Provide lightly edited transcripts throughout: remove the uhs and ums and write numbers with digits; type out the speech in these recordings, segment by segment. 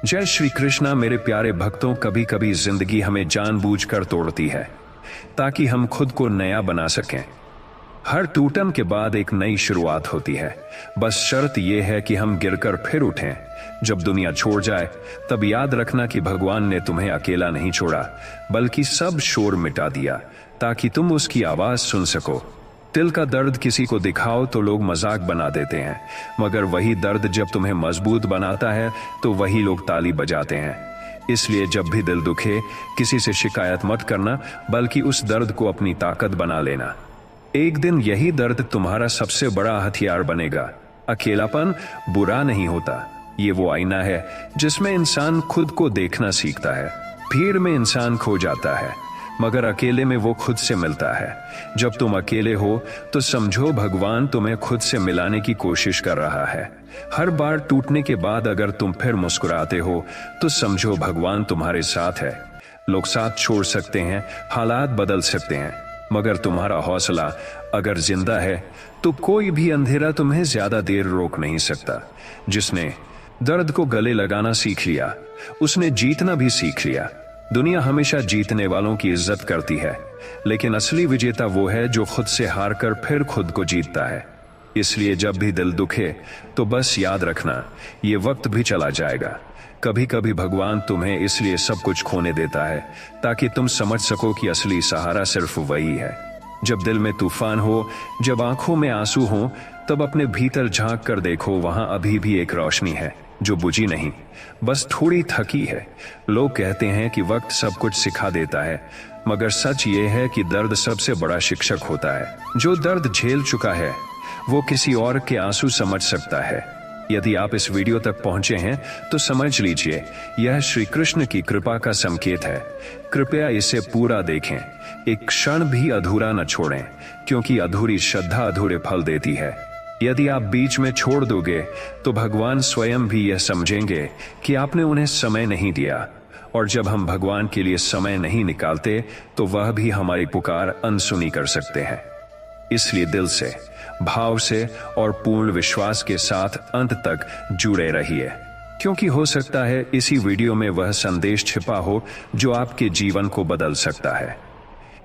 जय श्री कृष्णा। मेरे प्यारे भक्तों, कभी कभी जिंदगी हमें जानबूझकर तोड़ती है ताकि हम खुद को नया बना सकें। हर टूटन के बाद एक नई शुरुआत होती है। बस शर्त यह है कि हम गिरकर फिर उठें। जब दुनिया छोड़ जाए तब याद रखना कि भगवान ने तुम्हें अकेला नहीं छोड़ा, बल्कि सब शोर मिटा दिया ताकि तुम उसकी आवाज सुन सको। दिल का दर्द किसी को दिखाओ तो लोग मजाक बना देते हैं, मगर वही दर्द जब तुम्हें मजबूत बनाता है तो वही लोग ताली बजाते हैं। इसलिए जब भी दिल दुखे, किसी से शिकायत मत करना, बल्कि उस दर्द को अपनी ताकत बना लेना। एक दिन यही दर्द तुम्हारा सबसे बड़ा हथियार बनेगा। अकेलापन बुरा नहीं होता, ये वो आईना है जिसमें इंसान खुद को देखना सीखता है। भीड़ में इंसान खो जाता है, मगर अकेले में वो खुद से मिलता है। जब तुम अकेले हो तो समझो भगवान तुम्हें खुद से मिलाने की कोशिश कर रहा है। हर बार टूटने के बाद अगर तुम फिर मुस्कुराते हो तो समझो भगवान तुम्हारे साथ है। लोग साथ छोड़ सकते हैं, हालात बदल सकते हैं, मगर तुम्हारा हौसला अगर जिंदा है तो कोई भी अंधेरा तुम्हें ज्यादा देर रोक नहीं सकता। जिसने दर्द को गले लगाना सीख लिया, उसने जीतना भी सीख लिया। दुनिया हमेशा जीतने वालों की इज्जत करती है, लेकिन असली विजेता वो है जो खुद से हारकर फिर खुद को जीतता है। इसलिए जब भी दिल दुखे तो बस याद रखना, ये वक्त भी चला जाएगा। कभी कभी भगवान तुम्हें इसलिए सब कुछ खोने देता है ताकि तुम समझ सको कि असली सहारा सिर्फ वही है। जब दिल में तूफान हो, जब आंखों में आंसू हो, तब अपने भीतर झांक कर देखो, वहां अभी भी एक रोशनी है जो बुझी नहीं, बस थोड़ी थकी है। लोग कहते हैं कि वक्त सब कुछ सिखा देता है, मगर सच ये है कि दर्द सबसे बड़ा शिक्षक होता है। जो दर्द झेल चुका है वो किसी और के आंसू समझ सकता है। यदि आप इस वीडियो तक पहुंचे हैं तो समझ लीजिए यह श्री कृष्ण की कृपा का संकेत है। कृपया इसे पूरा देखें, एक क्षण भी अधूरा न छोड़ें, क्योंकि अधूरी श्रद्धा अधूरे फल देती है। यदि आप बीच में छोड़ दोगे तो भगवान स्वयं भी यह समझेंगे कि आपने उन्हें समय नहीं दिया, और जब हम भगवान के लिए समय नहीं निकालते तो वह भी हमारी पुकार अनसुनी कर सकते हैं। इसलिए दिल से, भाव से और पूर्ण विश्वास के साथ अंत तक जुड़े रहिए, क्योंकि हो सकता है इसी वीडियो में वह संदेश छिपा हो जो आपके जीवन को बदल सकता है।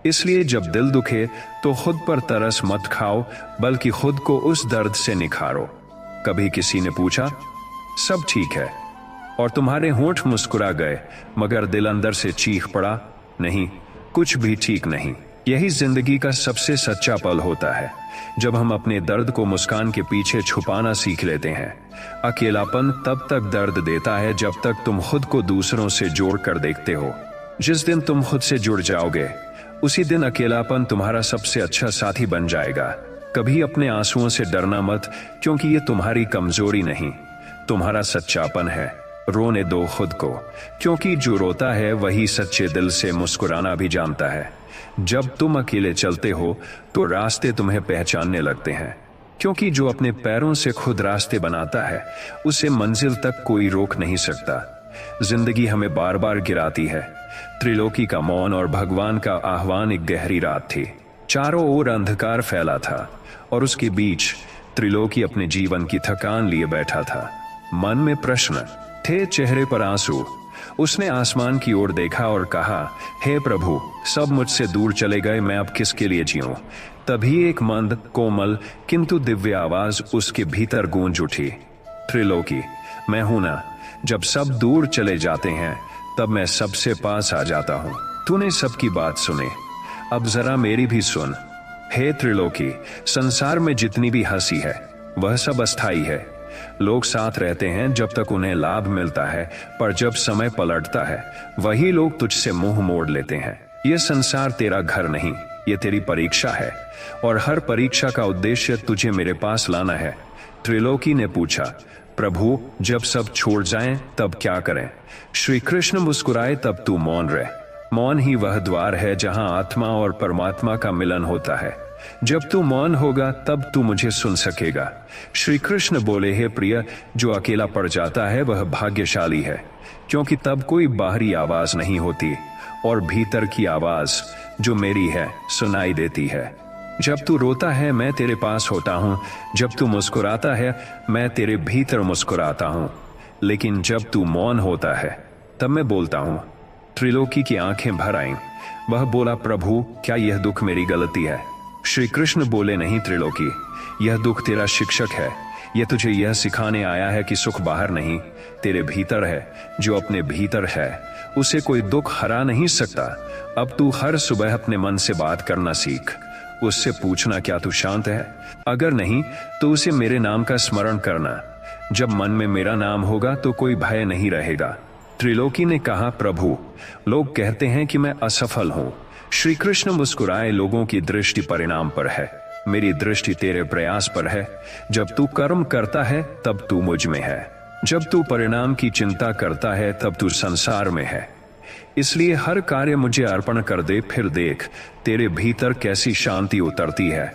इसलिए जब दिल दुखे तो खुद पर तरस मत खाओ, बल्कि खुद को उस दर्द से निखारो। कभी किसी ने पूछा, सब ठीक है, और तुम्हारे होंठ मुस्कुरा गए, मगर दिल अंदर से चीख पड़ा, नहीं, कुछ भी ठीक नहीं। यही जिंदगी का सबसे सच्चा पल होता है, जब हम अपने दर्द को मुस्कान के पीछे छुपाना सीख लेते हैं। अकेलापन तब तक दर्द देता है जब तक तुम खुद को दूसरों से जोड़ कर देखते हो। जिस दिन तुम खुद से जुड़ जाओगे उसी दिन अकेलापन तुम्हारा सबसे अच्छा साथी बन जाएगा। कभी अपने आंसुओं से डरना मत, क्योंकि ये तुम्हारी कमजोरी नहीं, तुम्हारा सच्चापन है। रोने दो खुद को, क्योंकि जो रोता है वही सच्चे दिल से मुस्कुराना भी जानता है। जब तुम अकेले चलते हो तो रास्ते तुम्हें पहचानने लगते हैं, क्योंकि जो अपने पैरों से खुद रास्ते बनाता है उसे मंजिल तक कोई रोक नहीं सकता। जिंदगी हमें बार बार गिराती है। त्रिलोकी का मौन और भगवान का आह्वान एक गहरी रात थी। चारों ओर अंधकार फैला था और उसके बीच त्रिलोकी अपने जीवन की थकान लिए बैठा था। मन में प्रश्न थे, चेहरे पर आंसू। उसने आसमान की ओर देखा और कहा, हे प्रभु, सब मुझसे दूर चले गए, मैं अब किसके लिए जीऊं? तभी एक मंद, कोमल किंतु दिव्य आवाज उसके भीतर गूंज उठी, त्रिलोकी, मैं हूं ना। जब सब दूर चले जाते हैं तब मैं सबसे पास आ जाता हूं। तूने सबकी बात सुनी, अब जरा मेरी भी सुन। हे त्रिलोकी, संसार में जितनी भी हंसी है वह सब अस्थाई है। लोग साथ रहते हैं जब तक उन्हें लाभ मिलता है, पर जब समय पलटता है वही लोग तुझसे मुंह मोड़ लेते हैं। यह संसार तेरा घर नहीं, ये तेरी परीक्षा है, और हर परीक्षा का उद्देश्य तुझे मेरे पास लाना है। त्रिलोकी ने पूछा, प्रभु, जब सब छोड़ जाएं तब क्या करें? श्री कृष्ण मुस्कुराए, तब तू मौन रह। मौन ही वह द्वार है जहां आत्मा और परमात्मा का मिलन होता है। जब तू मौन होगा तब तू मुझे सुन सकेगा। श्री कृष्ण बोले, हे प्रिय, जो अकेला पड़ जाता है वह भाग्यशाली है, क्योंकि तब कोई बाहरी आवाज नहीं होती और भीतर की आवाज जो मेरी है सुनाई देती है। जब तू रोता है मैं तेरे पास होता हूं, जब तू मुस्कुराता है मैं तेरे भीतर मुस्कुराता हूं। लेकिन जब तू मौन होता है तब मैं बोलता हूं। त्रिलोकी की आंखें भर आईं। वह बोला, प्रभु क्या यह दुख मेरी गलती है? श्री कृष्ण बोले, नहीं त्रिलोकी, यह दुख तेरा शिक्षक है। यह तुझे यह सिखाने आया है कि सुख बाहर नहीं, तेरे भीतर है। जो अपने भीतर है उसे कोई दुख हरा नहीं सकता। अब तू हर सुबह अपने मन से बात करना सीख। उससे पूछना, क्या तू शांत है? अगर नहीं तो उसे मेरे नाम का स्मरण करना। जब मन में मेरा नाम होगा तो कोई भय नहीं रहेगा। त्रिलोकी ने कहा, प्रभु लोग कहते हैं कि मैं असफल हूं। श्री कृष्ण मुस्कुराए, लोगों की दृष्टि परिणाम पर है, मेरी दृष्टि तेरे प्रयास पर है। जब तू कर्म करता है तब तू मुझ में है, जब तू परिणाम की चिंता करता है तब तू संसार में है। इसलिए हर कार्य मुझे अर्पण कर दे, फिर देख तेरे भीतर कैसी शांति उतरती है।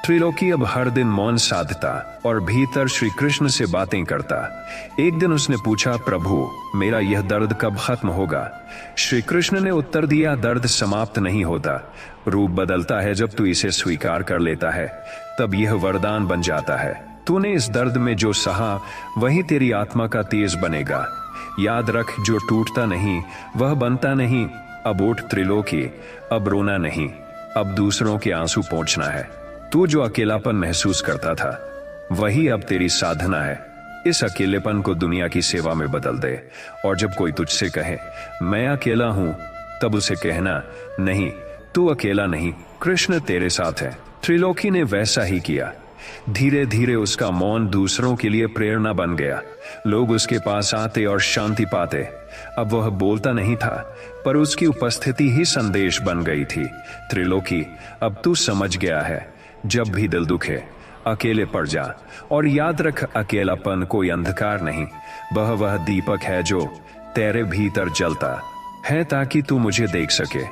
त्रिलोकी अब हर दिन मौन साधता और भीतर श्री कृष्ण से बातें करता। एक दिन उसने पूछा, प्रभु मेरा यह दर्द कब खत्म होगा? श्री कृष्ण ने उत्तर दिया, दर्द समाप्त नहीं होता, रूप बदलता है। जब तू इसे स्वीकार कर लेता है तब यह वरदान बन जाता है। तूने इस दर्द में जो सहा वही तेरी आत्मा का तेज बनेगा। याद रख, जो टूटता नहीं वह बनता नहीं। अब उठ त्रिलोकी, अब रोना नहीं, अब दूसरों के आंसू पोंछना है। तू जो अकेलापन महसूस करता था वही अब तेरी साधना है। इस अकेलेपन को दुनिया की सेवा में बदल दे। और जब कोई तुझसे कहे मैं अकेला हूं, तब उसे कहना, नहीं तू अकेला नहीं, कृष्ण तेरे साथ है। त्रिलोकी ने वैसा ही किया। धीरे धीरे उसका मौन दूसरों के लिए प्रेरणा बन गया। लोग उसके पास आते और शांति पाते। अब वह बोलता नहीं था, पर उसकी उपस्थिति ही संदेश बन गई थी। त्रिलोकी, अब तू समझ गया है, जब भी दिल दुखे अकेले पड़ जा और याद रख, अकेलापन कोई अंधकार नहीं, वह दीपक है जो तेरे भीतर जलता है ताकि तू मुझे देख सके।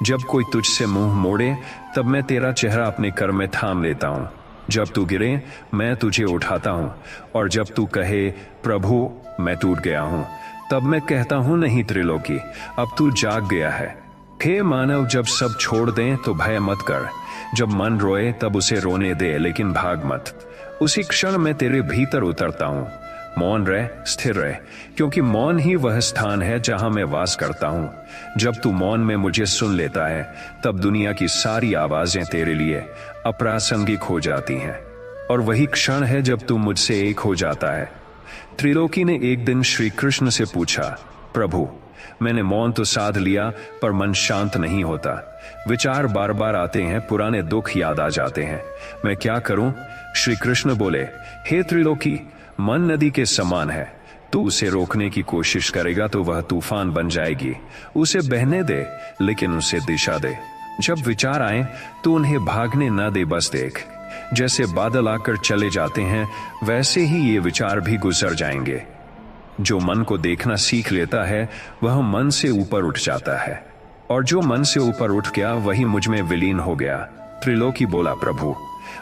जब कोई तुझसे मुंह मोड़े तब मैं तेरा चेहरा अपने कर में थाम लेता हूं। जब तू गिरे मैं तुझे उठाता हूं, और जब तू कहे प्रभु मैं टूट गया हूं, तब मैं कहता हूं, नहीं त्रिलोकी, अब तू जाग गया है। हे मानव, जब सब छोड़ दें तो भय मत कर। जब मन रोए तब उसे रोने दे, लेकिन भाग मत। उसी क्षण मैं तेरे भीतर उतरता हूं। मौन रह, स्थिर रह, क्योंकि मौन ही वह स्थान है जहां मैं वास करता हूं। जब तू मौन में मुझे सुन लेता है तब दुनिया की सारी आवाजें तेरे लिए अप्रासंगिक हो जाती हैं, और वही क्षण है जब तू मुझसे एक हो जाता है। त्रिलोकी ने एक दिन श्री कृष्ण से पूछा, प्रभु मैंने मौन तो साध लिया पर मन शांत नहीं होता। विचार बार बार आते हैं, पुराने दुख याद आ जाते हैं, मैं क्या करूं? श्री कृष्ण बोले, हे त्रिलोकी, मन नदी के समान है, तू उसे रोकने की कोशिश करेगा तो वह तूफान बन जाएगी। उसे बहने दे, लेकिन उसे दिशा दे। जब विचार आए तो उन्हें भागने न दे, बस देख। जैसे बादल आकर चले जाते हैं वैसे ही ये विचार भी गुजर जाएंगे। जो मन को देखना सीख लेता है वह मन से ऊपर उठ जाता है, और जो मन से ऊपर उठ गया वही मुझ में विलीन हो गया। त्रिलोकी बोला, प्रभु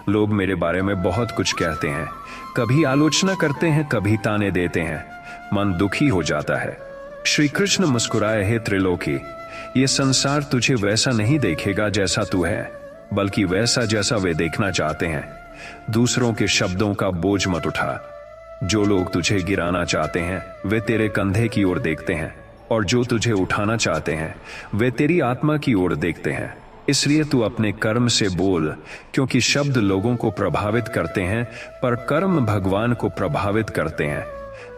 लोग मेरे बारे में बहुत कुछ कहते हैं, कभी आलोचना करते हैं, कभी ताने देते हैं, मन दुखी हो जाता है। श्री कृष्ण मुस्कुराए, हे त्रिलोकी, ये संसार तुझे वैसा नहीं देखेगा जैसा तू है, बल्कि वैसा जैसा वे देखना चाहते हैं। दूसरों के शब्दों का बोझ मत उठा। जो लोग तुझे गिराना चाहते हैं वे तेरे कंधे की ओर देखते हैं, और जो तुझे उठाना चाहते हैं वे तेरी आत्मा की ओर देखते हैं। इसलिए तू अपने कर्म से बोल, क्योंकि शब्द लोगों को प्रभावित करते हैं पर कर्म भगवान को प्रभावित करते हैं।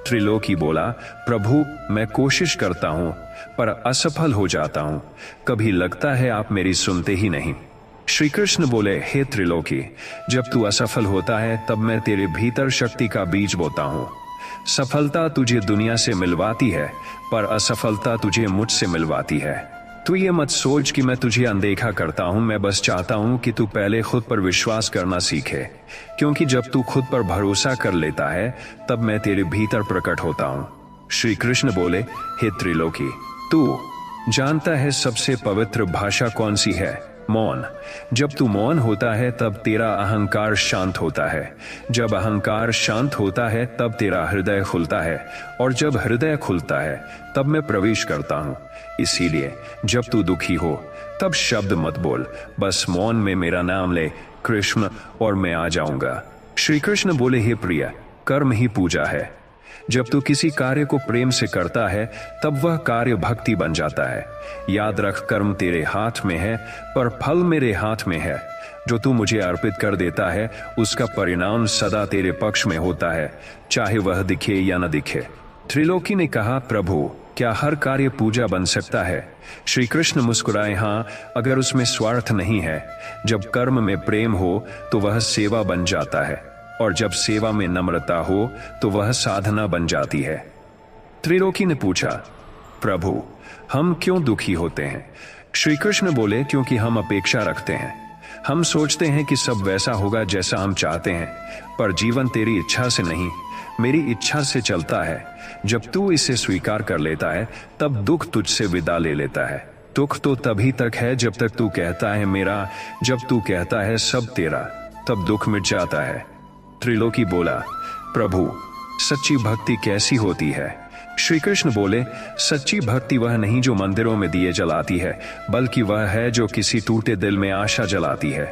त्रिलोकी बोला, प्रभु मैं कोशिश करता हूं पर असफल हो जाता हूं, कभी लगता है आप मेरी सुनते ही नहीं। श्री कृष्ण बोले, हे त्रिलोकी, जब तू असफल होता है तब मैं तेरे भीतर शक्ति का बीज बोता हूं। सफलता तुझे दुनिया से मिलवाती है पर असफलता तुझे मुझसे मिलवाती है। तू ये मत सोच कि मैं तुझे अनदेखा करता हूं, मैं बस चाहता हूं कि तू पहले खुद पर विश्वास करना सीखे, क्योंकि जब तू खुद पर भरोसा कर लेता है तब मैं तेरे भीतर प्रकट होता हूं। श्री कृष्ण बोले, हे त्रिलोकी, तू जानता है सबसे पवित्र भाषा कौन सी है? मौन। जब तू मौन होता है तब तेरा अहंकार शांत होता है। जब अहंकार शांत होता है तब तेरा हृदय खुलता है, और जब हृदय खुलता है तब मैं प्रवेश करता हूं। इसीलिए जब तू दुखी हो तब शब्द मत बोल, बस मौन में मेरा नाम ले, कृष्ण, और मैं आ जाऊंगा। श्री कृष्ण बोले, हे प्रिय, कर्म ही पूजा है। जब तू किसी कार्य को प्रेम से करता है तब वह कार्य भक्ति बन जाता है। याद रख, कर्म तेरे हाथ में है पर फल मेरे हाथ में है। जो तू मुझे अर्पित कर देता है उसका परिणाम सदा तेरे पक्ष में होता है, चाहे वह दिखे या न दिखे। त्रिलोकी ने कहा, प्रभु क्या हर कार्य पूजा बन सकता है? श्री कृष्ण मुस्कुराए, हाँ, अगर उसमें स्वार्थ नहीं है। जब कर्म में प्रेम हो तो वह सेवा बन जाता है, और जब सेवा में नम्रता हो तो वह साधना बन जाती है। त्रिलोकी ने पूछा, प्रभु हम क्यों दुखी होते हैं? श्री कृष्ण बोले, क्योंकि हम अपेक्षा रखते हैं। हम सोचते हैं कि सब वैसा होगा जैसा हम चाहते हैं, पर जीवन तेरी इच्छा से नहीं, मेरी इच्छा से चलता है। जब तू इसे स्वीकार कर लेता है तब दुख तुझसे विदा ले लेता है। दुख तो तभी तक है जब तक तू कहता है मेरा। जब तू कहता है सब तेरा, तब दुख मिट जाता है। त्रिलोकी बोला, प्रभु सच्ची भक्ति कैसी होती है? श्री कृष्ण बोले, सच्ची भक्ति वह नहीं जो मंदिरों में दिए जलाती है, बल्कि वह है जो किसी टूटे दिल में आशा जलाती है।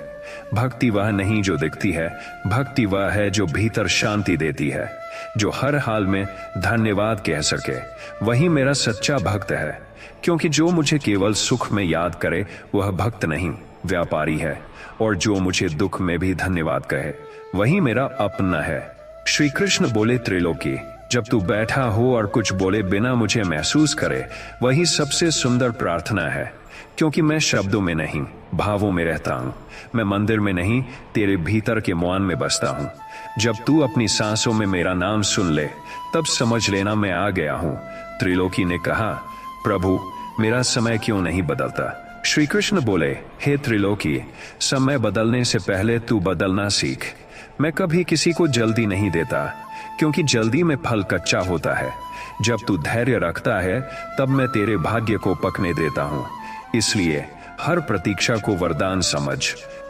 भक्ति वह नहीं जो दिखती है, भक्ति वह है जो भीतर शांति देती है, जो हर हाल में धन्यवाद कह सके। वही मेरा सच्चा भक्त है। क्योंकि जो मुझे केवल सुख में याद करे वह भक्त नहीं, व्यापारी है, और जो मुझे दुख में भी धन्यवाद कहे वही मेरा अपना है। श्री कृष्ण बोले, त्रिलोकी जब तू बैठा हो और कुछ बोले बिना मुझे महसूस करे, वही सबसे सुंदर प्रार्थना है। क्योंकि मैं शब्दों में नहीं, भावों में रहता हूँ। मैं मंदिर में नहीं, तेरे भीतर के मौन में बसता हूँ। जब तू अपनी सांसों में मेरा नाम सुन ले तब समझ लेना मैं आ गया हूँ। त्रिलोकी ने कहा, प्रभु मेरा समय क्यों नहीं बदलता? श्री कृष्ण बोले, हे त्रिलोकी, समय बदलने से पहले तू बदलना सीख। मैं कभी किसी को जल्दी नहीं देता, क्योंकि जल्दी में फल कच्चा होता है। जब तू धैर्य रखता है तब मैं तेरे भाग्य को पकने देता हूँ। इसलिए हर प्रतीक्षा को वरदान समझ,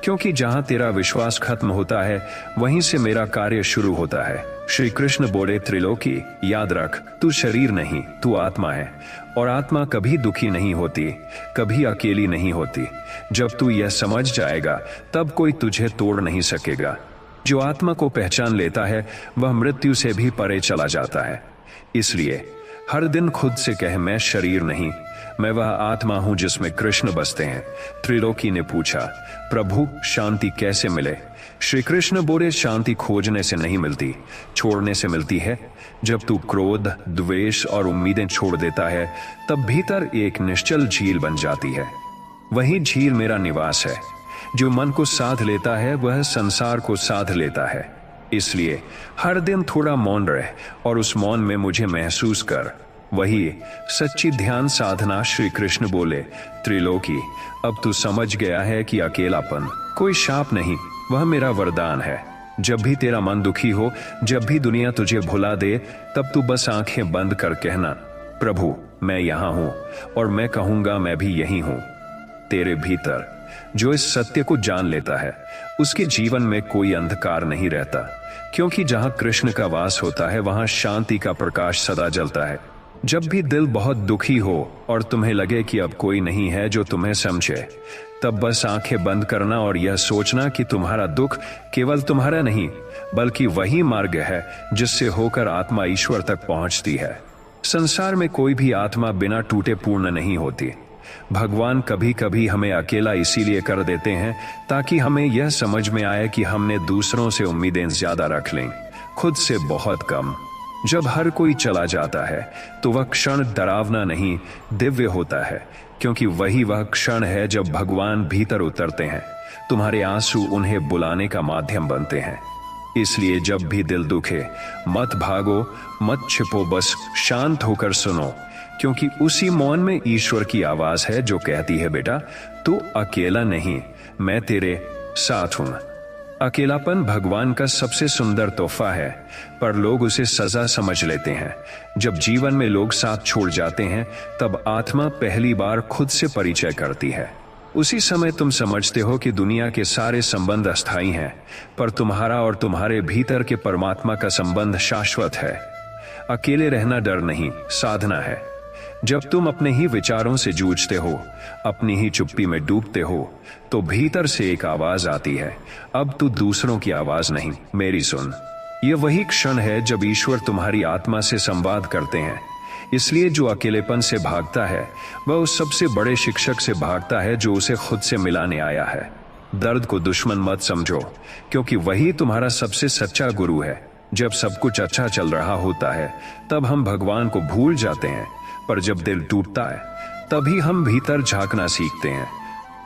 क्योंकि जहां तेरा विश्वास खत्म होता है वहीं से मेरा कार्य शुरू होता है। श्री कृष्ण बोले, त्रिलोकी याद रख, तू शरीर नहीं, तू आत्मा है, और आत्मा कभी दुखी नहीं होती, कभी अकेली नहीं होती। जब तू यह समझ जाएगा तब कोई तुझे तोड़ नहीं सकेगा। जो आत्मा को पहचान लेता है वह मृत्यु से भी परे चला जाता है। इसलिए हर दिन खुद से कह, मैं शरीर नहीं, मैं वह आत्मा हूं जिसमें कृष्ण बसते हैं। त्रिलोकी ने पूछा, प्रभु शांति कैसे मिले? श्री कृष्ण बोले, शांति खोजने से नहीं मिलती, छोड़ने से मिलती है। जब तू क्रोध, द्वेष और उम्मीदें छोड़ देता है तब भीतर एक निश्चल झील बन जाती है। वही झील मेरा निवास है। जो मन को साध लेता है वह संसार को साध लेता है। इसलिए हर दिन थोड़ा मौन रह और उस मौन में मुझे महसूस कर। वही सच्ची ध्यान साधना। श्री कृष्ण बोले, त्रिलोकी अब तू समझ गया है कि अकेलापन कोई शाप नहीं, वह मेरा वरदान है। जब भी तेरा मन दुखी हो, जब भी दुनिया तुझे भुला दे, तब तू बस आंखें बंद कर कहना, प्रभु मैं यहां हूं, और मैं कहूंगा मैं भी यही हूं। तेरे भीतर जो इस सत्य को जान लेता है उसके जीवन में कोई अंधकार नहीं रहता, क्योंकि जहां कृष्ण का वास होता है वहां शांति का प्रकाश सदा जलता है। जब भी दिल बहुत दुखी हो और तुम्हें लगे कि अब कोई नहीं है जो तुम्हें समझे, तब बस आंखें बंद करना और यह सोचना कि तुम्हारा दुख केवल तुम्हारा नहीं, बल्कि वही मार्ग है जिससे होकर आत्मा ईश्वर तक पहुंचती है। संसार में कोई भी आत्मा बिना टूटे पूर्ण नहीं होती। भगवान कभी कभी हमें अकेला इसीलिए कर देते हैं ताकि हमें यह समझ में आए कि हमने दूसरों से उम्मीदें ज्यादा रख लें, खुद से बहुत कम। जब हर कोई चला जाता है तो वह क्षण डरावना नहीं, दिव्य होता है, क्योंकि वही वह क्षण है जब भगवान भीतर उतरते हैं। तुम्हारे आंसू उन्हें बुलाने का माध्यम बनते हैं। इसलिए जब भी दिल दुखे, मत भागो, मत छिपो, बस शांत होकर सुनो, क्योंकि उसी मौन में ईश्वर की आवाज है जो कहती है, बेटा तू अकेला नहीं, मैं तेरे साथ हूं। अकेलापन भगवान का सबसे सुंदर तोहफा है, पर लोग उसे सजा समझ लेते हैं। जब जीवन में लोग साथ छोड़ जाते हैं तब आत्मा पहली बार खुद से परिचय करती है। उसी समय तुम समझते हो कि दुनिया के सारे संबंध अस्थायी हैं, पर तुम्हारा और तुम्हारे भीतर के परमात्मा का संबंध शाश्वत है। अकेले रहना डर नहीं, साधना है। जब तुम अपने ही विचारों से जूझते हो, अपनी ही चुप्पी में डूबते हो, तो भीतर से एक आवाज आती है, अब तू दूसरों की आवाज नहीं, मेरी सुन। यह वही क्षण है जब ईश्वर तुम्हारी आत्मा से संवाद करते हैं। इसलिए जो अकेलेपन से भागता है वह उस सबसे बड़े शिक्षक से भागता है जो उसे खुद से मिलाने आया है। दर्द को दुश्मन मत समझो, क्योंकि वही तुम्हारा सबसे सच्चा गुरु है। जब सब कुछ अच्छा चल रहा होता है तब हम भगवान को भूल जाते हैं, पर जब दिल टूटता है तभी हम भीतर झांकना सीखते हैं।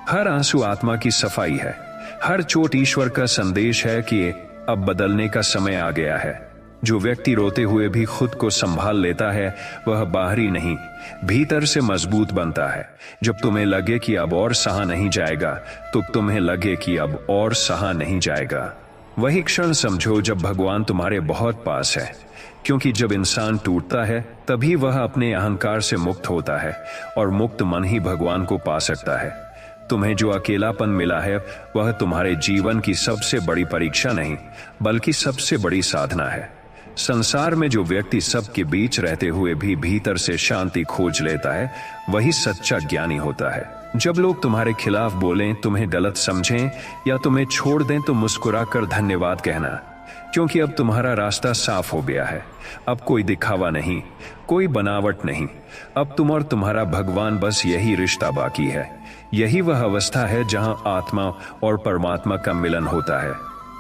हर आंसू आत्मा की सफाई है, हर चोट ईश्वर का संदेश है कि अब बदलने का समय आ गया है। जो व्यक्ति रोते हुए भी खुद को संभाल लेता है वह बाहरी नहीं, भीतर से मजबूत बनता है। जब तुम्हें लगे कि अब और सहा नहीं जाएगा तो तुम्हें लगे कि अब और सहा नहीं जाएगा, वही क्षण समझो जब भगवान तुम्हारे बहुत पास है। क्योंकि जब इंसान टूटता है तभी वह अपने अहंकार से मुक्त होता है, और मुक्त मन ही भगवान को पा सकता है। तुम्हें जो अकेलापन मिला है वह तुम्हारे जीवन की सबसे बड़ी परीक्षा नहीं, बल्कि सबसे बड़ी साधना है। संसार में जो व्यक्ति सबके बीच रहते हुए भी भीतर से शांति खोज लेता है वही सच्चा ज्ञानी होता है। जब लोग तुम्हारे खिलाफ बोलें, तुम्हें गलत समझें या तुम्हें छोड़ दें तो मुस्कुराकर धन्यवाद कहना, क्योंकि अब तुम्हारा रास्ता साफ हो गया है। अब कोई दिखावा नहीं, कोई बनावट नहीं। अब तुम और तुम्हारा भगवान बस यही रिश्ता बाकी है। यही वह अवस्था है जहां आत्मा और परमात्मा का मिलन होता है।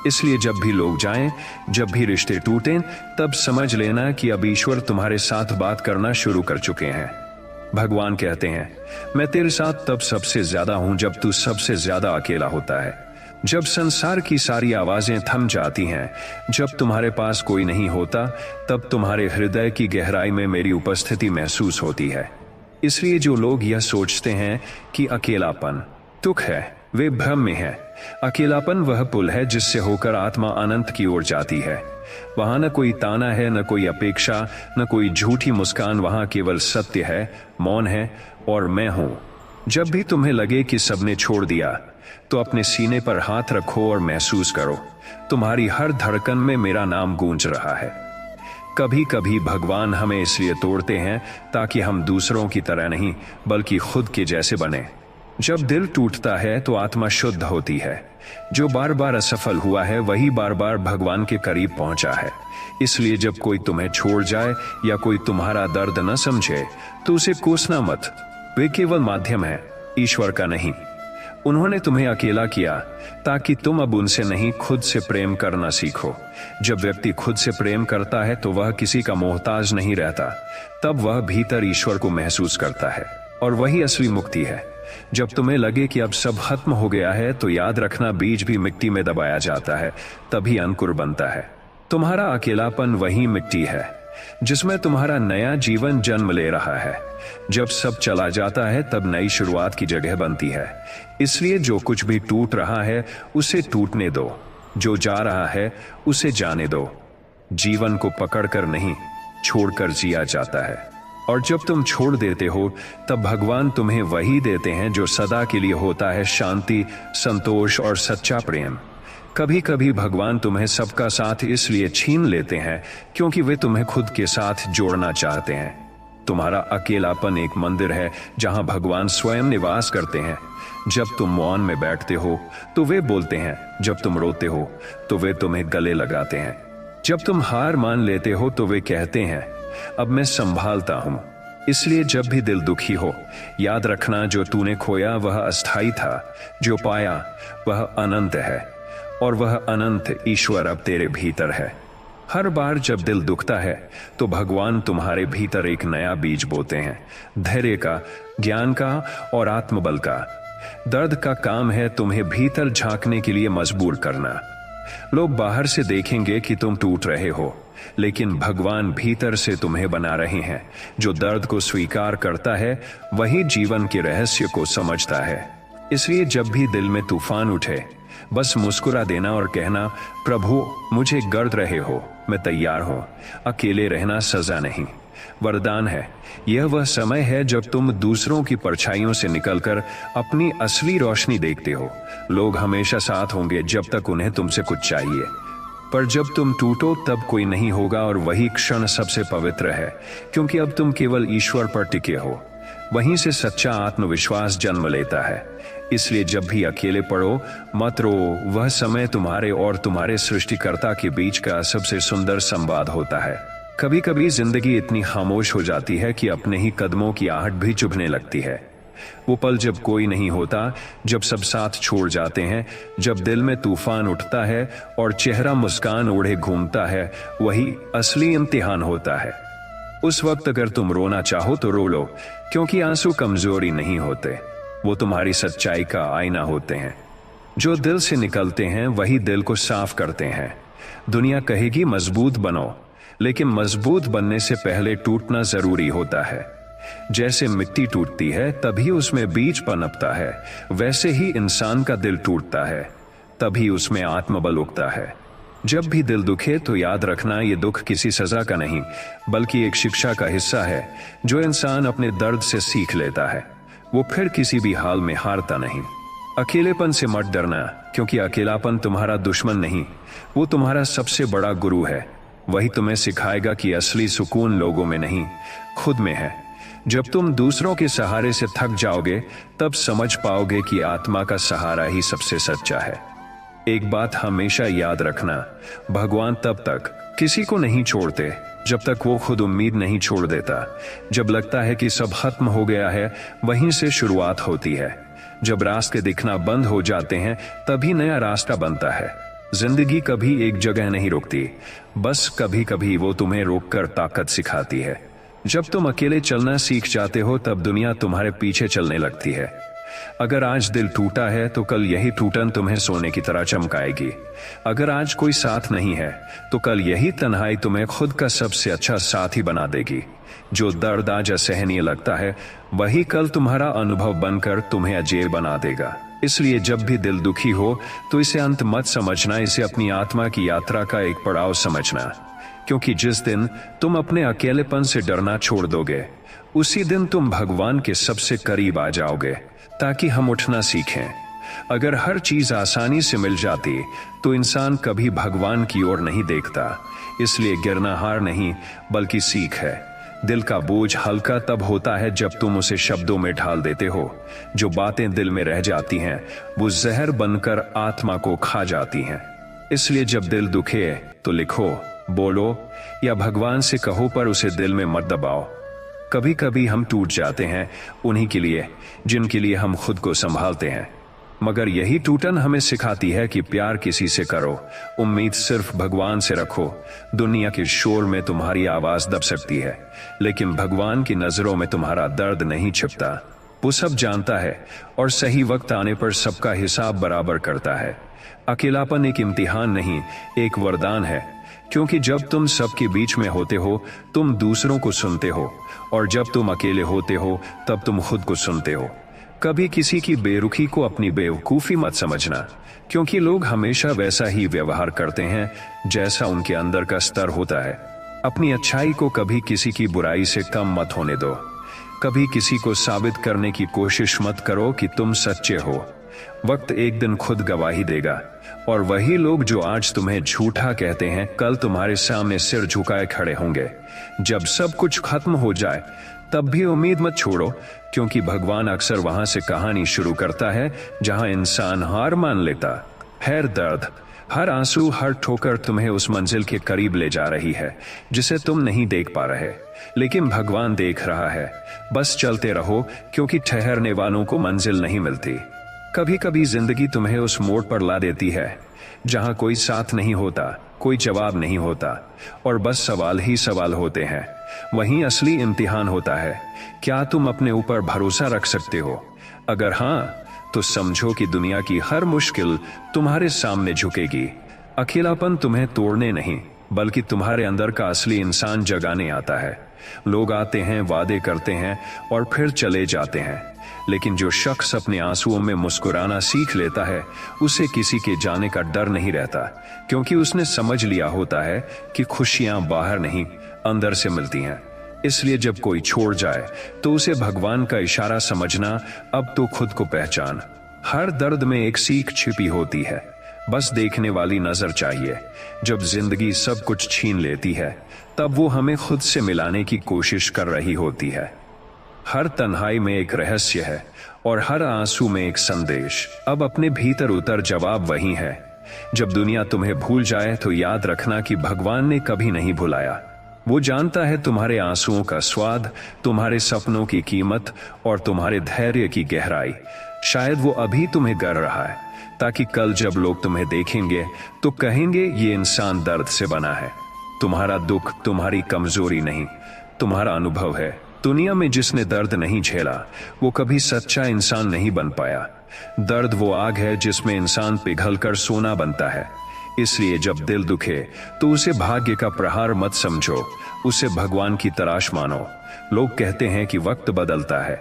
इसलिए जब भी लोग जाएं, जब भी रिश्ते टूटें, तब समझ लेना कि अब ईश्वर तुम्हारे साथ बात करना शुरू कर चुके हैं। भगवान कहते हैं, मैं तेरे साथ तब सबसे ज्यादा हूं जब तू सबसे ज्यादा अकेला होता है। जब संसार की सारी आवाजें थम जाती हैं, जब तुम्हारे पास कोई नहीं होता, तब तुम्हारे हृदय की गहराई में मेरी उपस्थिति महसूस होती है। इसलिए जो लोग यह सोचते हैं कि अकेलापन दुख है, वे भ्रम में है। अकेलापन वह पुल है जिससे होकर आत्मा अनंत की ओर जाती है। वहां न कोई ताना है, न कोई अपेक्षा, न कोई झूठी मुस्कान। वहां केवल सत्य है, मौन है और मैं हूं। जब भी तुम्हें लगे कि सबने छोड़ दिया तो अपने सीने पर हाथ रखो और महसूस करो, तुम्हारी हर धड़कन में मेरा नाम गूंज रहा है। कभी कभी भगवान हमें इसलिए तोड़ते हैं ताकि हम दूसरों की तरह नहीं बल्कि खुद के जैसे बने। जब दिल टूटता है तो आत्मा शुद्ध होती है। जो बार बार असफल हुआ है वही बार बार भगवान के करीब पहुंचा है। इसलिए जब कोई तुम्हें छोड़ जाए या कोई तुम्हारा दर्द न समझे तो उसे कोसना मत। वे केवल माध्यम है, ईश्वर का नहीं। उन्होंने तुम्हें अकेला किया ताकि तुम अब उनसे नहीं खुद से प्रेम करना सीखो। जब व्यक्ति खुद से प्रेम करता है तो वह किसी का मोहताज नहीं रहता। तब वह भीतर ईश्वर को महसूस करता है, और वही असली मुक्ति है। जब तुम्हें लगे कि अब सब खत्म हो गया है तो याद रखना, बीज भी मिट्टी में दबाया जाता है तभी अंकुर बनता है। तुम्हारा अकेलापन वही मिट्टी है जिसमें तुम्हारा नया जीवन जन्म ले रहा है। जब सब चला जाता है तब नई शुरुआत की जगह बनती है। इसलिए जो कुछ भी टूट रहा है उसे टूटने दो, जो जा रहा है उसे जाने दो। जीवन को पकड़कर नहीं, छोड़कर जिया जाता है। और जब तुम छोड़ देते हो तब भगवान तुम्हें वही देते हैं जो सदा के लिए होता है, शांति, संतोष और सच्चा प्रेम। कभी कभी भगवान तुम्हें सबका साथ इसलिए छीन लेते हैं क्योंकि वे तुम्हें खुद के साथ जोड़ना चाहते हैं। तुम्हारा अकेलापन एक मंदिर है जहां भगवान स्वयं निवास करते हैं। जब तुम मौन में बैठते हो तो वे बोलते हैं, जब तुम रोते हो तो वे तुम्हें गले लगाते हैं, जब तुम हार मान लेते हो तो वे कहते हैं, अब मैं संभालता हूं। इसलिए जब भी दिल दुखी हो, याद रखना, जो तूने खोया वह अस्थाई था, जो पाया वह अनंत है, और वह अनंत ईश्वर अब तेरे भीतर है। हर बार जब दिल दुखता है तो भगवान तुम्हारे भीतर एक नया बीज बोते हैं, धैर्य का, ज्ञान का और आत्मबल का। दर्द का काम है तुम्हें भीतर झांकने के लिए मजबूर करना। लोग बाहर से देखेंगे कि तुम टूट रहे हो, लेकिन भगवान भीतर से तुम्हें बना रहे हैं। जो दर्द को स्वीकार करता है वही जीवन के रहस्य को समझता है। इसलिए जब भी दिल में तूफान उठे, बस मुस्कुरा देना और कहना, प्रभु मुझे गर्द रहे हो, मैं तैयार हूं। अकेले रहना सजा नहीं, वरदान है। यह वह समय है जब तुम दूसरों की परछाइयों से निकलकर अपनी असली रोशनी देखते हो। लोग हमेशा साथ होंगे जब तक उन्हें तुमसे कुछ चाहिए, पर जब तुम टूटो तब कोई नहीं होगा, और वही क्षण सबसे पवित्र है, क्योंकि अब तुम केवल ईश्वर पर टिके हो। वहीं से सच्चा आत्मविश्वास जन्म लेता है। इसलिए जब भी अकेले पड़ो मत रो, वह समय तुम्हारे और तुम्हारे सृष्टिकर्ता के बीच का सबसे सुंदर संवाद होता है। कभी कभी जिंदगी इतनी खामोश हो जाती है कि अपने ही कदमों की आहट भी चुभने लगती है। वो पल जब कोई नहीं होता, जब सब साथ छोड़ जाते हैं, जब दिल में तूफान उठता है और चेहरा मुस्कान ओढ़े घूमता है, वही असली इम्तिहान होता है। उस वक्त अगर तुम रोना चाहो तो रो लो, क्योंकि आंसू कमजोरी नहीं होते, वो तुम्हारी सच्चाई का आईना होते हैं। जो दिल से निकलते हैं वही दिल को साफ करते हैं। दुनिया कहेगी मजबूत बनो, लेकिन मजबूत बनने से पहले टूटना जरूरी होता है। जैसे मिट्टी टूटती है तभी उसमें बीज पनपता है, वैसे ही इंसान का दिल टूटता है तभी उसमें आत्मबल उगता है। जब भी दिल दुखे तो याद रखना, ये दुख किसी सजा का नहीं बल्कि एक शिक्षा का हिस्सा है। जो इंसान अपने दर्द से सीख लेता है वो फिर किसी भी हाल में हारता नहीं। अकेलेपन से मत डरना, क्योंकि अकेलापन तुम्हारा दुश्मन नहीं, वो तुम्हारा सबसे बड़ा गुरु है। वही तुम्हें सिखाएगा कि असली सुकून लोगों में नहीं, खुद में है। जब तुम दूसरों के सहारे से थक जाओगे तब समझ पाओगे कि आत्मा का सहारा ही सबसे सच्चा है। एक बात हमेशा याद रखना, भगवान तब तक किसी को नहीं छोड़ते जब तक वो खुद उम्मीद नहीं छोड़ देता। जब लगता है कि सब खत्म हो गया है, वहीं से शुरुआत होती है। जब रास्ते दिखना बंद हो जाते हैं तभी नया रास्ता बनता है। जिंदगी कभी एक जगह नहीं रुकती, बस कभी कभी वो तुम्हें रोककर ताकत सिखाती है। जब तुम अकेले चलना सीख जाते हो तब दुनिया तुम्हारे पीछे चलने लगती है। अगर आज दिल टूटा है तो कल यही टूटन तुम्हें सोने की तरह चमकाएगी। अगर आज कोई साथ नहीं है तो कल यही तन्हाई तुम्हें खुद का सबसे अच्छा साथी बना देगी। जो दर्द आज असहनीय लगता है वही कल तुम्हारा अनुभव बनकर तुम्हें अजेय बना देगा। इसलिए जब भी दिल दुखी हो तो इसे अंत मत समझना, इसे अपनी आत्मा की यात्रा का एक पड़ाव समझना। क्योंकि जिस दिन तुम अपने अकेलेपन से डरना छोड़ दोगे उसी दिन तुम भगवान के सबसे करीब आ जाओगे। ताकि हम उठना सीखें। अगर हर चीज आसानी से मिल जाती तो इंसान कभी भगवान की ओर नहीं देखता। इसलिए गिरना हार नहीं बल्कि सीख है। दिल का बोझ हल्का तब होता है जब तुम उसे शब्दों में ढाल देते हो। जो बातें दिल में रह जाती हैं वो जहर बनकर आत्मा को खा जाती हैं। इसलिए जब दिल दुखे तो लिखो, बोलो या भगवान से कहो, पर उसे दिल में मत दबाओ। कभी कभी हम टूट जाते हैं उन्हीं के लिए जिनके लिए हम खुद को संभालते हैं, मगर यही टूटन हमें सिखाती है कि प्यार किसी से करो, उम्मीद सिर्फ भगवान से रखो। दुनिया के शोर में तुम्हारी आवाज दब सकती है, लेकिन भगवान की नजरों में तुम्हारा दर्द नहीं छिपता। वो सब जानता है और सही वक्त आने पर सबका हिसाब बराबर करता है। अकेलापन एक इम्तिहान नहीं, एक वरदान है। क्योंकि जब तुम सबके बीच में होते हो तुम दूसरों को सुनते हो, और जब तुम अकेले होते हो तब तुम खुद को सुनते हो। कभी किसी की बेरुखी को अपनी बेवकूफी मत समझना, क्योंकि लोग हमेशा वैसा ही व्यवहार करते हैं जैसा उनके अंदर का स्तर होता है। अपनी अच्छाई को कभी किसी की बुराई से कम मत होने दो। कभी किसी को साबित करने की कोशिश मत करो कि तुम सच्चे हो। वक्त एक दिन खुद गवाही देगा, और वही लोग जो आज तुम्हें झूठा कहते हैं कल तुम्हारे सामने सिर झुकाए खड़े होंगे। जब सब कुछ खत्म हो जाए तब भी उम्मीद मत छोड़ो, क्योंकि भगवान अक्सर वहां से कहानी शुरू करता है जहां इंसान हार मान लेता। हर दर्द, हर आंसू, हर ठोकर तुम्हें उस मंजिल के करीब ले जा रही है जिसे तुम नहीं देख पा रहे, लेकिन भगवान देख रहा है। बस चलते रहो, क्योंकि ठहरने वालों को मंजिल नहीं मिलती। कभी कभी जिंदगी तुम्हें उस मोड़ पर ला देती है जहां कोई साथ नहीं होता, कोई जवाब नहीं होता, और बस सवाल ही सवाल होते हैं। वहीं असली इम्तिहान होता है, क्या तुम अपने ऊपर भरोसा रख सकते हो? अगर हां, तो समझो कि दुनिया की हर मुश्किल तुम्हारे सामने झुकेगी। अकेलापन तुम्हें तोड़ने नहीं बल्कि तुम्हारे अंदर का असली इंसान जगाने आता है। लोग आते हैं, वादे करते हैं और फिर चले जाते हैं, लेकिन जो शख्स अपने आंसुओं में मुस्कुराना सीख लेता है उसे किसी के जाने का डर नहीं रहता, क्योंकि उसने समझ लिया होता है कि खुशियां बाहर नहीं अंदर से मिलती हैं। इसलिए जब कोई छोड़ जाए तो उसे भगवान का इशारा समझना, अब तो खुद को पहचान। हर दर्द में एक सीख छिपी होती है, बस देखने वाली नजर चाहिए। जब जिंदगी सब कुछ छीन लेती है तब वो हमें खुद से मिलाने की कोशिश कर रही होती है। हर तन्हाई में एक रहस्य है और हर आंसू में एक संदेश। अब अपने भीतर उतर, जवाब वही है। जब दुनिया तुम्हें भूल जाए तो याद रखना कि भगवान ने कभी नहीं भुलाया। वो जानता है तुम्हारे आंसुओं का स्वाद, तुम्हारे सपनों की कीमत और तुम्हारे धैर्य की गहराई। शायद वो अभी तुम्हें गढ़ रहा है, ताकि कल जब लोग तुम्हें देखेंगे तो कहेंगे ये इंसान दर्द से बना है। तुम्हारा दुख तुम्हारी कमजोरी नहीं, तुम्हारा अनुभव है। दुनिया में जिसने दर्द नहीं झेला वो कभी सच्चा इंसान नहीं बन पाया। दर्द वो आग है जिसमें इंसान पिघलकर सोना बनता है। इसलिए जब दिल दुखे तो उसे भाग्य का प्रहार मत समझो, उसे भगवान की तलाश मानो। लोग कहते हैं कि वक्त बदलता है,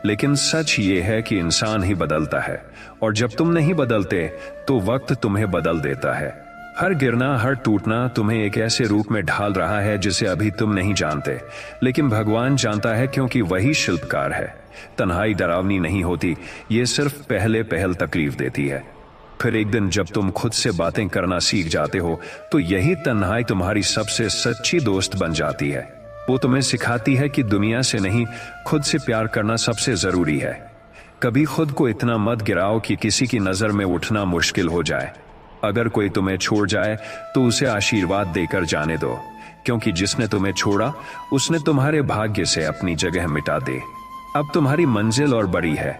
लेकिन सच ये है कि इंसान ही बदलता है, और जब तुम नहीं बदलते तो वक्त तुम्हें बदल देता है। हर गिरना, हर टूटना तुम्हें एक ऐसे रूप में ढाल रहा है जिसे अभी तुम नहीं जानते, लेकिन भगवान जानता है, क्योंकि वही शिल्पकार है। तन्हाई डरावनी नहीं होती, ये सिर्फ पहल तकलीफ देती है। फिर एक दिन जब तुम खुद से बातें करना सीख जाते हो तो यही तन्हाई तुम्हारी सबसे सच्ची दोस्त बन जाती है। वो तुम्हें सिखाती है कि दुनिया से नहीं, खुद से प्यार करना सबसे जरूरी है। कभी खुद को इतना मत गिराओ कि किसी की नजर में उठना मुश्किल हो जाए। अगर कोई तुम्हें छोड़ जाए तो उसे आशीर्वाद देकर जाने दो, क्योंकि जिसने तुम्हें छोड़ा उसने तुम्हारे भाग्य से अपनी जगह मिटा दी। अब तुम्हारी मंजिल और बड़ी है।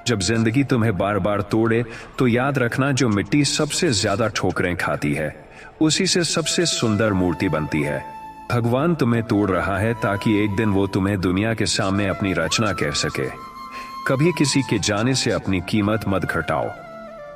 जब जिंदगी तुम्हें बार बार तोड़े तो याद रखना, जो मिट्टी सबसे ज्यादा ठोकरें खाती है उसी से सबसे सुंदर मूर्ति बनती है। भगवान तुम्हें तोड़ रहा है ताकि एक दिन वो तुम्हें दुनिया के सामने अपनी रचना कह सके। कभी किसी के जाने से अपनी कीमत मत घटाओ।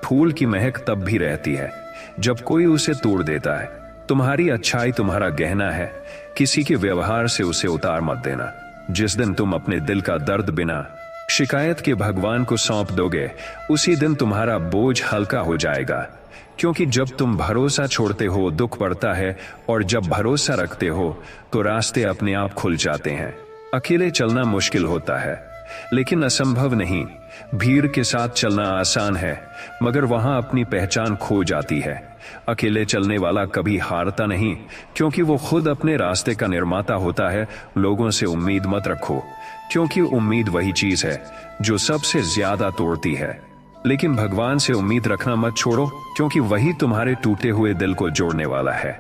फूल की महक तब भी रहती है जब कोई उसे तोड़ देता है। तुम्हारी अच्छाई तुम्हारा गहना है, किसी के व्यवहार से उसे उतार मत देना। जिस दिन तुम अपने दिल का दर्द बिना शिकायत के भगवान को सौंप दोगे, उसी दिन तुम्हारा बोझ हल्का हो जाएगा। क्योंकि जब तुम भरोसा छोड़ते हो दुख बढ़ता है, और जब भरोसा रखते हो तो रास्ते अपने आप खुल जाते हैं। अकेले चलना मुश्किल होता है, लेकिन असंभव नहीं। भीड़ के साथ चलना आसान है, मगर वहां अपनी पहचान खो जाती है। अकेले चलने वाला कभी हारता नहीं, क्योंकि वो खुद अपने रास्ते का निर्माता होता है। लोगों से उम्मीद मत रखो, क्योंकि उम्मीद वही चीज है जो सबसे ज्यादा तोड़ती है। लेकिन भगवान से उम्मीद रखना मत छोड़ो, क्योंकि वही तुम्हारे टूटे हुए दिल को जोड़ने वाला है।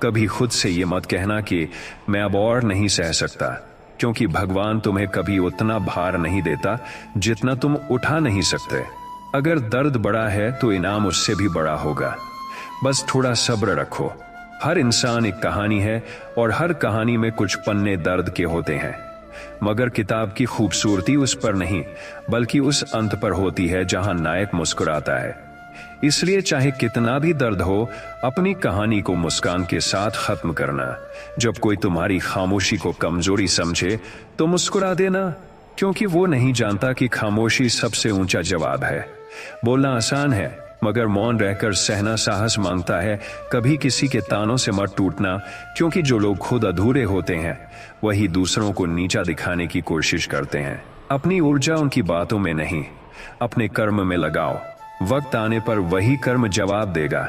कभी खुद से ये मत कहना कि मैं अब और नहीं सह सकता, क्योंकि भगवान तुम्हें कभी उतना भार नहीं देता जितना तुम उठा नहीं सकते। अगर दर्द बड़ा है तो इनाम उससे भी बड़ा होगा। बस थोड़ा सब्र रखो। हर इंसान एक कहानी है, और हर कहानी में कुछ पन्ने दर्द के होते हैं, मगर किताब की खूबसूरती उस पर नहीं, बल्कि उस अंत पर होती है जहां नायक मुस्कुराता है। इसलिए चाहे कितना भी दर्द हो, अपनी कहानी को मुस्कान के साथ खत्म करना। जब कोई तुम्हारी खामोशी को कमजोरी समझे तो मुस्कुरा देना, क्योंकि वो नहीं जानता कि खामोशी सबसे ऊंचा जवाब है। बोलना आसान है, मगर मौन रहकर सहना साहस मांगता है। कभी किसी के तानों से मत टूटना, क्योंकि जो लोग खुद अधूरे होते हैं वही दूसरों को नीचा दिखाने की कोशिश करते हैं। अपनी ऊर्जा उनकी बातों में नहीं, अपने कर्म में लगाओ। वक्त आने पर वही कर्म जवाब देगा।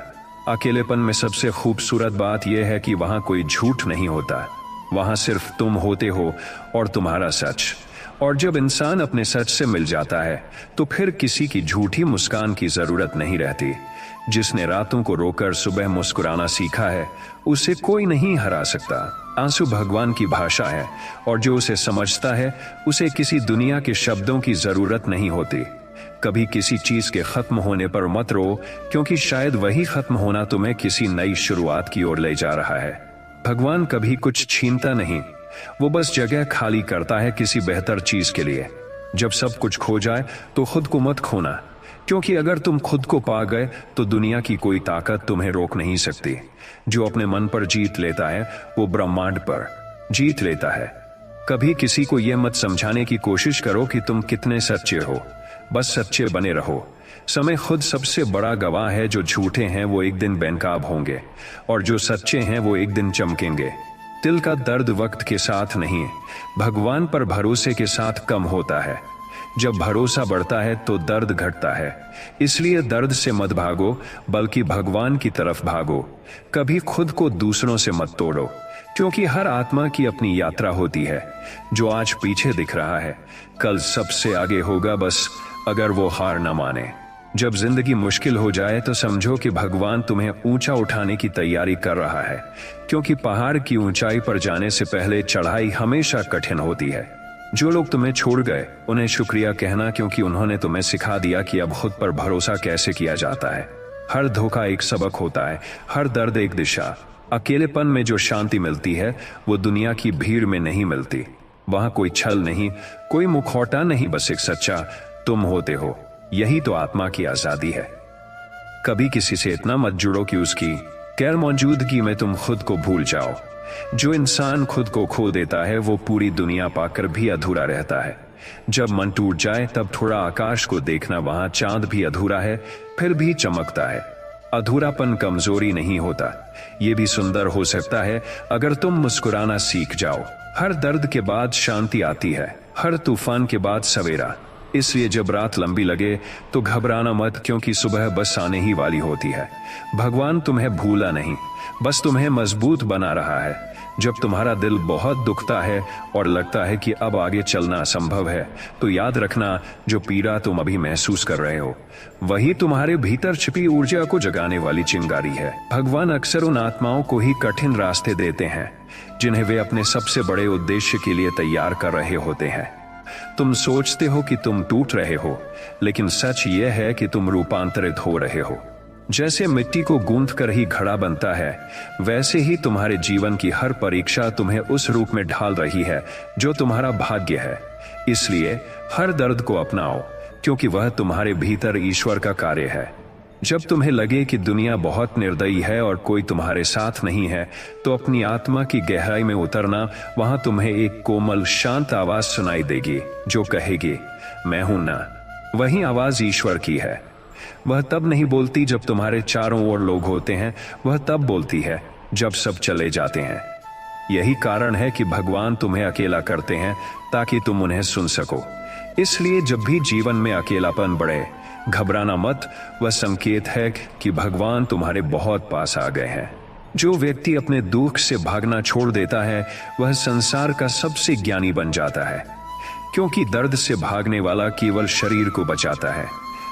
अकेलेपन में सबसे खूबसूरत बात यह है कि वहां कोई झूठ नहीं होता, वहां सिर्फ तुम होते हो और तुम्हारा सच। और जब इंसान अपने सच से मिल जाता है तो फिर किसी की झूठी मुस्कान की जरूरत नहीं रहती। जिसने रातों को रोकर सुबह मुस्कुराना सीखा है उसे कोई नहीं हरा सकता। आंसू भगवान की भाषा है, और जो उसे समझता है उसे किसी दुनिया के शब्दों की जरूरत नहीं होती। कभी किसी चीज के खत्म होने पर मत रो, क्योंकि शायद वही खत्म होना तुम्हें किसी नई शुरुआत की ओर ले जा रहा है। भगवान कभी कुछ छीनता नहीं, वो बस जगह खाली करता है किसी बेहतर चीज के लिए। जब सब कुछ खो जाए तो खुद को मत खोना, क्योंकि अगर तुम खुद को पा गए तो दुनिया की कोई ताकत तुम्हें रोक नहीं सकती। जो अपने मन पर जीत लेता है वो ब्रह्मांड पर जीत लेता है। कभी किसी को यह मत समझाने की कोशिश करो कि तुम कितने सच्चे हो, बस सच्चे बने रहो। समय खुद सबसे बड़ा गवाह है। जो झूठे हैं वो एक दिन बेनकाब होंगे, और जो सच्चे हैं वो एक दिन चमकेंगे। दिल का दर्द वक्त के साथ नहीं, भगवान पर भरोसे के साथ कम होता है। जब भरोसा बढ़ता है तो दर्द घटता है। इसलिए दर्द से मत भागो, बल्कि भगवान की तरफ भागो। कभी खुद को दूसरों से मत तोड़ो, क्योंकि हर आत्मा की अपनी यात्रा होती है। जो आज पीछे दिख रहा है कल सबसे आगे होगा, बस अगर वो हार न माने। जब जिंदगी मुश्किल हो जाए तो समझो कि भगवान तुम्हें ऊंचा उठाने की तैयारी कर रहा है, क्योंकि पहाड़ की ऊंचाई पर जाने से पहले चढ़ाई हमेशा कठिन होती है। जो लोग तुम्हें छोड़ गए उन्हें शुक्रिया कहना, क्योंकि उन्होंने तुम्हें सिखा दिया कि अब खुद पर भरोसा कैसे किया जाता है। हर धोखा एक सबक होता है, हर दर्द एक दिशा। अकेलेपन में जो शांति मिलती है वो दुनिया की भीड़ में नहीं मिलती। वहां कोई छल नहीं, कोई मुखौटा नहीं, बस एक सच्चा तुम होते हो। यही तो आत्मा की आजादी है। कभी किसी से इतना मत जुड़ो कि उसकी गैर मौजूदगी में तुम खुद को भूल जाओ। जो इंसान खुद को खो देता है वो पूरी दुनिया पाकर भी अधूरा रहता है। जब मन टूट जाए तब थोड़ा आकाश को देखना, वहां चांद भी अधूरा है फिर भी चमकता है। अधूरापन कमजोरी नहीं होता, ये भी सुंदर हो सकता है अगर तुम मुस्कुराना सीख जाओ। हर दर्द के बाद शांति आती है, हर तूफान के बाद सवेरा। इसलिए जब रात लंबी लगे तो घबराना मत, क्योंकि सुबह बस आने ही वाली होती है। भगवान तुम्हें भूला नहीं, बस तुम्हें मजबूत बना रहा है। जब तुम्हारा दिल बहुत दुखता है और लगता है कि अब आगे चलना असंभव है, तो याद रखना जो पीड़ा तुम अभी महसूस कर रहे हो वही तुम्हारे भीतर छिपी ऊर्जा को जगाने वाली चिंगारी है। भगवान अक्सर उन आत्माओं को ही कठिन रास्ते देते हैं जिन्हें वे अपने सबसे बड़े उद्देश्य के लिए तैयार कर रहे होते हैं। तुम सोचते हो कि तुम टूट रहे हो, लेकिन सच यह है कि तुम रूपांतरित हो रहे हो। जैसे मिट्टी को गूंथ कर ही घड़ा बनता है, वैसे ही तुम्हारे जीवन की हर परीक्षा तुम्हें उस रूप में ढाल रही है जो तुम्हारा भाग्य है। इसलिए हर दर्द को अपनाओ, क्योंकि वह तुम्हारे भीतर ईश्वर का कार्य है। जब तुम्हें लगे कि दुनिया बहुत निर्दयी है और कोई तुम्हारे साथ नहीं है, तो अपनी आत्मा की गहराई में उतरना। वहां तुम्हें एक कोमल शांत आवाज सुनाई देगी जो कहेगी, मैं हूं ना। वही आवाज ईश्वर की है। वह तब नहीं बोलती जब तुम्हारे चारों ओर लोग होते हैं, वह तब बोलती है जब सब चले जाते हैं। यही कारण है कि भगवान तुम्हें अकेला करते हैं ताकि तुम उन्हें सुन सको। इसलिए जब भी जीवन में अकेलापन बढ़े, घबराना मत। वह संकेत है कि भगवान तुम्हारे बहुत पास आ गए हैं। जो व्यक्ति अपने दुख से भागना छोड़ देता है वह संसार का सबसे ज्ञानी बन जाता है, क्योंकि दर्द से भागने वाला केवल शरीर को बचाता है,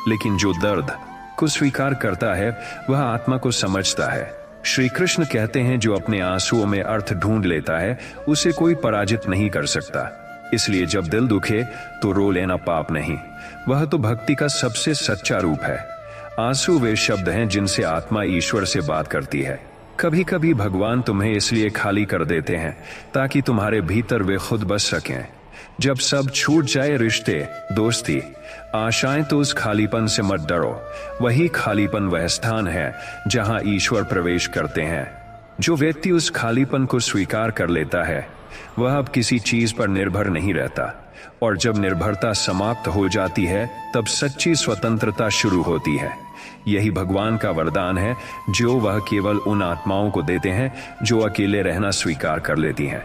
लेकिन जो दर्द को स्वीकार करता है वह आत्मा को समझता है। श्री कृष्ण कहते हैं, जो अपने आंसुओं में अर्थ ढूंढ लेता है उसे कोई पराजित नहीं कर सकता। इसलिए जब दिल दुखे तो रो लेना पाप नहीं, वह तो भक्ति का सबसे सच्चा रूप है। आंसू वे शब्द हैं जिनसे आत्मा ईश्वर से बात करती है। कभी कभी भगवान तुम्हें इसलिए खाली कर देते हैं ताकि तुम्हारे भीतर वे खुद बस सकें। जब सब छूट जाए, रिश्ते, दोस्ती, आशाएं, तो उस खालीपन से मत डरो। वही खालीपन वह स्थान है जहां ईश्वर प्रवेश करते हैं। जो व्यक्ति उस खालीपन को स्वीकार कर लेता है वह अब किसी चीज पर निर्भर नहीं रहता, और जब निर्भरता समाप्त हो जाती है तब सच्ची स्वतंत्रता शुरू होती है। यही भगवान का वरदान है जो वह केवल उन आत्माओं को देते हैं जो अकेले रहना स्वीकार कर लेती हैं।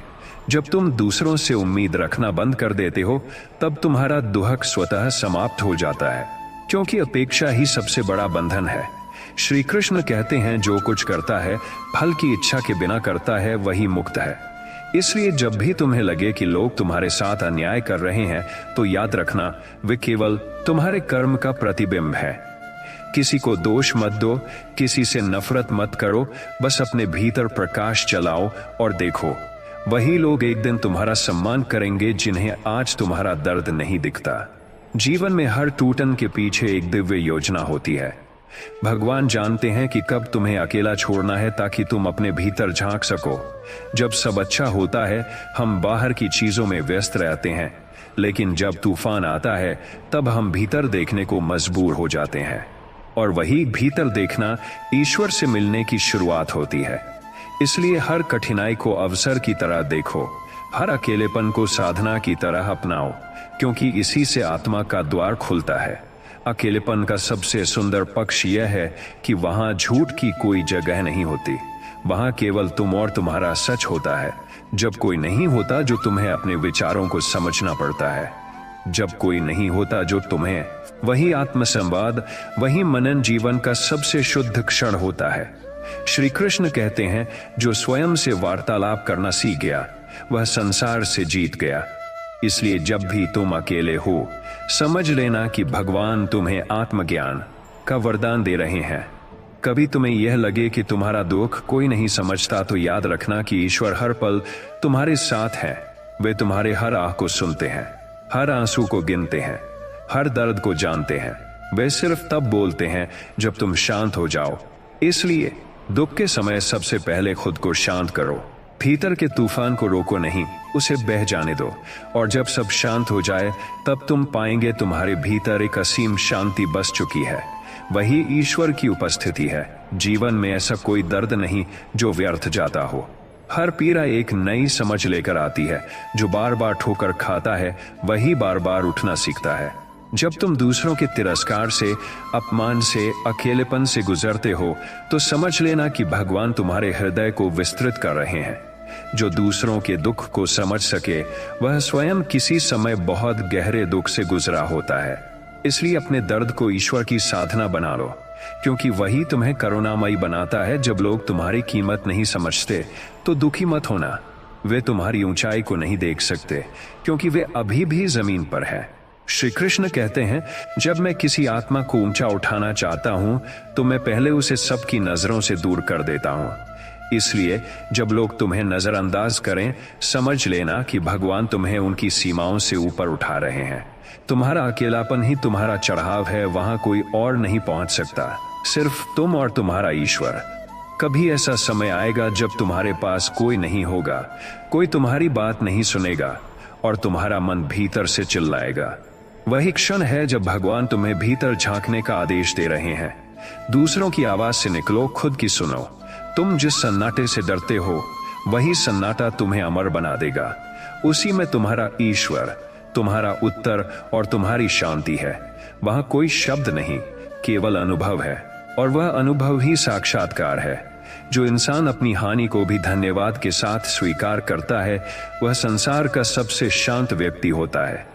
जब तुम दूसरों से उम्मीद रखना बंद कर देते हो तब तुम्हारा दुहक स्वतः समाप्त हो जाता है, क्योंकि अपेक्षा ही सबसे बड़ा बंधन है। श्री कृष्ण कहते हैं, जो कुछ करता है फल की इच्छा के बिना करता है वही मुक्त है। इसलिए जब भी तुम्हें लगे कि लोग तुम्हारे साथ अन्याय कर रहे हैं तो याद रखना वे केवल तुम्हारे कर्म का प्रतिबिंब है। किसी को दोष मत दो, किसी से नफरत मत करो, बस अपने भीतर प्रकाश जलाओ और देखो, वही लोग एक दिन तुम्हारा सम्मान करेंगे जिन्हें आज तुम्हारा दर्द नहीं दिखता। जीवन में हर टूटन के पीछे एक दिव्य योजना होती है। भगवान जानते हैं कि कब तुम्हें अकेला छोड़ना है ताकि तुम अपने भीतर झांक सको। जब सब अच्छा होता है हम बाहर की चीजों में व्यस्त रहते हैं, लेकिन जब तूफान आता है तब हम भीतर देखने को मजबूर हो जाते हैं, और वही भीतर देखना ईश्वर से मिलने की शुरुआत होती है। इसलिए हर कठिनाई को अवसर की तरह देखो, हर अकेलेपन को साधना की तरह अपनाओ, क्योंकि इसी से आत्मा का द्वार खुलता है। अकेलेपन का सबसे सुंदर पक्ष यह है कि वहां झूठ की कोई जगह नहीं होती। वहां केवल तुम और तुम्हारा सच होता है। जब कोई नहीं होता जो तुम्हें अपने विचारों को समझना पड़ता है, जब कोई नहीं होता जो तुम्हें, वही आत्मसंवाद, वही मनन जीवन का सबसे शुद्ध क्षण होता है। श्री कृष्ण कहते हैं, जो स्वयं से वार्तालाप करना सीख गया वह संसार से जीत गया। इसलिए जब भी तुम अकेले हो, समझ लेना कि भगवान तुम्हें आत्मज्ञान का वरदान दे रहे हैं। कभी तुम्हें यह लगे कि तुम्हारा दुख कोई नहीं समझता, तो याद रखना कि ईश्वर हर पल तुम्हारे साथ है। वे तुम्हारे हर आह को सुनते हैं, हर आंसू को गिनते हैं, हर दर्द को जानते हैं। वे सिर्फ तब बोलते हैं जब तुम शांत हो जाओ। इसलिए दुख के समय सबसे पहले खुद को शांत करो। भीतर के तूफान को रोको नहीं, उसे बह जाने दो। और जब सब शांत हो जाए तब तुम पाएंगे तुम्हारे भीतर एक असीम शांति बस चुकी है। वही ईश्वर की उपस्थिति है। जीवन में ऐसा कोई दर्द नहीं जो व्यर्थ जाता हो। हर पीड़ा एक नई समझ लेकर आती है। जो बार बार ठोकर खाता है वही बार बार उठना सीखता है। जब तुम दूसरों के तिरस्कार से, अपमान से, अकेलेपन से गुजरते हो तो समझ लेना कि भगवान तुम्हारे हृदय को विस्तृत कर रहे हैं। जो दूसरों के दुख को समझ सके वह स्वयं किसी समय बहुत गहरे दुख से गुजरा होता है। इसलिए अपने दर्द को ईश्वर की साधना बना लो, क्योंकि वही तुम्हें करुणामयी बनाता है। जब लोग तुम्हारी कीमत नहीं समझते तो दुखी मत होना। वे तुम्हारी ऊंचाई को नहीं देख सकते, क्योंकि वे अभी भी जमीन पर है। श्री कृष्ण कहते हैं, जब मैं किसी आत्मा को ऊंचा उठाना चाहता हूं तो मैं पहले उसे सबकी नजरों से दूर कर देता हूं। इसलिए जब लोग तुम्हें नजरअंदाज करें, समझ लेना कि भगवान तुम्हें उनकी सीमाओं से ऊपर उठा रहे हैं। तुम्हारा अकेलापन ही तुम्हारा चढ़ाव है। वहां कोई और नहीं पहुंच सकता, सिर्फ तुम और तुम्हारा ईश्वर। कभी ऐसा समय आएगा जब तुम्हारे पास कोई नहीं होगा, कोई तुम्हारी बात नहीं सुनेगा और तुम्हारा मन भीतर से चिल्लाएगा। वही क्षण है जब भगवान तुम्हें भीतर झांकने का आदेश दे रहे हैं। दूसरों की आवाज से निकलो, खुद की सुनो। तुम जिस सन्नाटे से डरते हो वही सन्नाटा तुम्हें अमर बना देगा। उसी में तुम्हारा ईश्वर, तुम्हारा उत्तर और तुम्हारी शांति है। वहां कोई शब्द नहीं, केवल अनुभव है, और वह अनुभव ही साक्षात्कार है। जो इंसान अपनी हानि को भी धन्यवाद के साथ स्वीकार करता है वह संसार का सबसे शांत व्यक्ति होता है।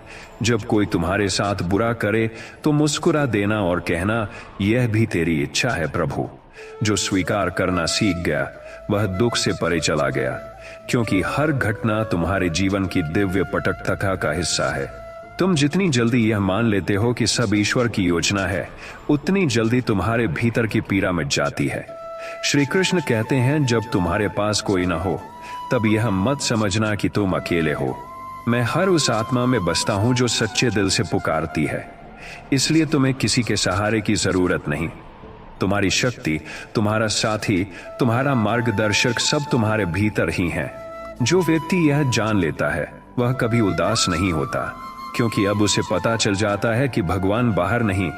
जब कोई तुम्हारे साथ बुरा करे तो मुस्कुरा देना और कहना, यह भी तेरी इच्छा है प्रभु। जो स्वीकार करना सीख गया वह दुख से परे चला गया, क्योंकि हर घटना तुम्हारे जीवन की दिव्य पटकथा का हिस्सा है। तुम जितनी जल्दी यह मान लेते हो कि सब ईश्वर की योजना है, उतनी जल्दी तुम्हारे भीतर की पीड़ा मिट जाती है। श्री कृष्ण कहते हैं, जब तुम्हारे पास कोई ना हो तब यह मत समझना कि तुम अकेले हो। मैं हर उस आत्मा में बसता हूं जो सच्चे दिल से पुकारती है। इसलिए तुम्हें किसी के सहारे की जरूरत नहीं। तुम्हारी शक्ति, तुम्हारा साथी, तुम्हारा मार्गदर्शक सब तुम्हारे भीतर ही है। जो व्यक्ति यह जान लेता है वह कभी उदास नहीं होता, क्योंकि अब उसे पता चल जाता है कि भगवान बाहर नहीं,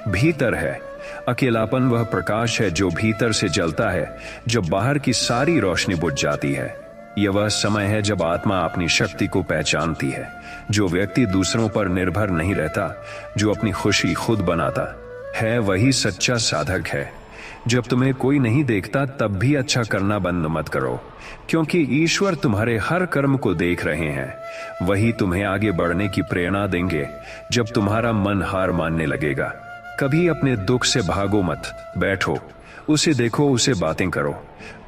भीतर है। अकेलापन वह प्रकाश है जो भीतर से जलता है, जब बाहर की सारी रोशनी बुझ जाती है। यह वह समय है जब आत्मा अपनी शक्ति को पहचानती है। जो व्यक्ति दूसरों पर निर्भर नहीं रहता, जो अपनी खुशी खुद बनाता है, वही सच्चा साधक है। जब तुम्हें कोई नहीं देखता तब भी अच्छा करना बंद मत करो, क्योंकि ईश्वर तुम्हारे हर कर्म को देख रहे हैं। वही तुम्हें आगे बढ़ने की प्रेरणा देंगे जब तुम्हारा मन हार मानने लगेगा। कभी अपने दुख से भागो मत, बैठो, उसे देखो, उसे बातें करो,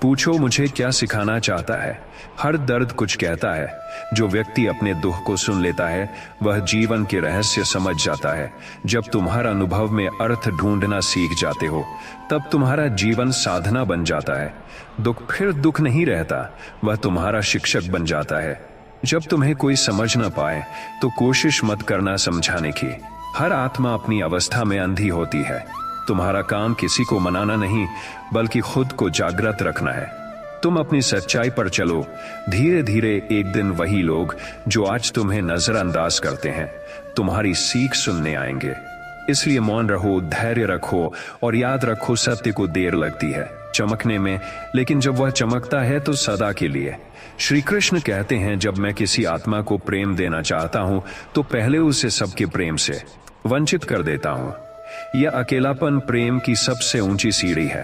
पूछो मुझे क्या सिखाना चाहता है। हर दर्द कुछ कहता है। जो व्यक्ति अपने दुख को सुन लेता है वह जीवन के रहस्य समझ जाता है। जब तुम्हारा अनुभव में अर्थ ढूंढना सीख जाते हो तब तुम्हारा जीवन साधना बन जाता है। दुख फिर दुख नहीं रहता, वह तुम्हारा शिक्षक बन जाता है। जब तुम्हें कोई समझ ना पाए तो कोशिश मत करना समझाने की। हर आत्मा अपनी अवस्था में अंधी होती है। तुम्हारा काम किसी को मनाना नहीं, बल्कि खुद को जागृत रखना है। तुम अपनी सच्चाई पर चलो। धीरे धीरे एक दिन वही लोग जो आज तुम्हें नजरअंदाज करते हैं तुम्हारी सीख सुनने आएंगे। इसलिए मौन रहो, धैर्य रखो और याद रखो, सत्य को देर लगती है चमकने में, लेकिन जब वह चमकता है तो सदा के लिए। श्री कृष्ण कहते हैं, जब मैं किसी आत्मा को प्रेम देना चाहता हूं तो पहले उसे सबके प्रेम से वंचित कर देता हूं। यह अकेलापन प्रेम की सबसे ऊंची सीढ़ी है,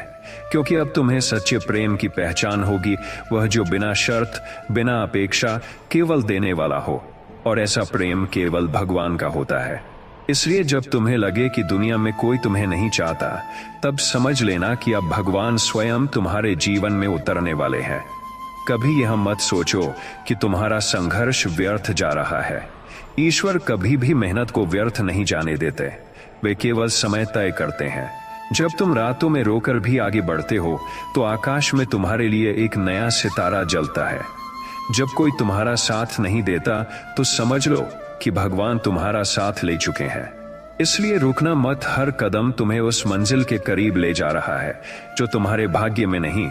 क्योंकि अब तुम्हें सच्चे प्रेम की पहचान होगी, वह जो बिना शर्त, बिना अपेक्षा केवल देने वाला हो। और ऐसा प्रेम केवल भगवान का होता है। इसलिए जब तुम्हें लगे कि दुनिया में कोई तुम्हें नहीं चाहता, तब समझ लेना कि अब भगवान स्वयं तुम्हारे जीवन में उतरने वाले हैं। कभी यह मत सोचो कि तुम्हारा संघर्ष व्यर्थ जा रहा है। ईश्वर कभी भी मेहनत को व्यर्थ नहीं जाने देते, वे केवल समय तय करते हैं। जब तुम रातों में रोकर भी आगे बढ़ते हो, तो आकाश में तुम्हारे लिए एक नया सितारा जलता है। जब कोई तुम्हारा साथ नहीं देता, तो समझ लो कि भगवान तुम्हारा साथ ले चुके हैं। इसलिए रुकना मत, हर कदम तुम्हें उस मंजिल के करीब ले जा रहा है जो तुम्हारे भाग्य में नहीं,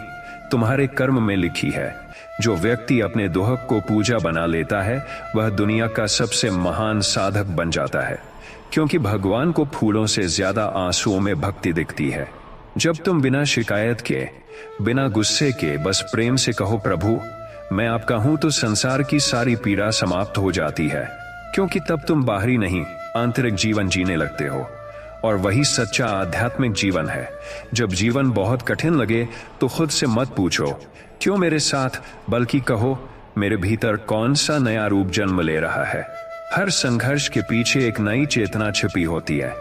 तुम्हारे कर्म में लिखी है। जो व्यक्ति अपने दुहक को पूजा बना लेता है, वह दुनिया का सबसे महान साधक बन जाता है, क्योंकि भगवान को फूलों से ज्यादा आंसुओं में भक्ति दिखती है। जब तुम बिना शिकायत के, बिना गुस्से के, बस प्रेम से कहो प्रभु मैं आपका हूं, तो संसार की सारी पीड़ा समाप्त हो जाती है। क्योंकि तब तुम बाहरी नहीं, आंतरिक जीवन जीने लगते हो, और वही सच्चा आध्यात्मिक जीवन है। जब जीवन बहुत कठिन लगे, तो खुद से मत पूछो क्यों मेरे साथ, बल्कि कहो मेरे भीतर कौन सा नया रूप जन्म ले रहा है। हर संघर्ष के पीछे एक नई चेतना छिपी होती है।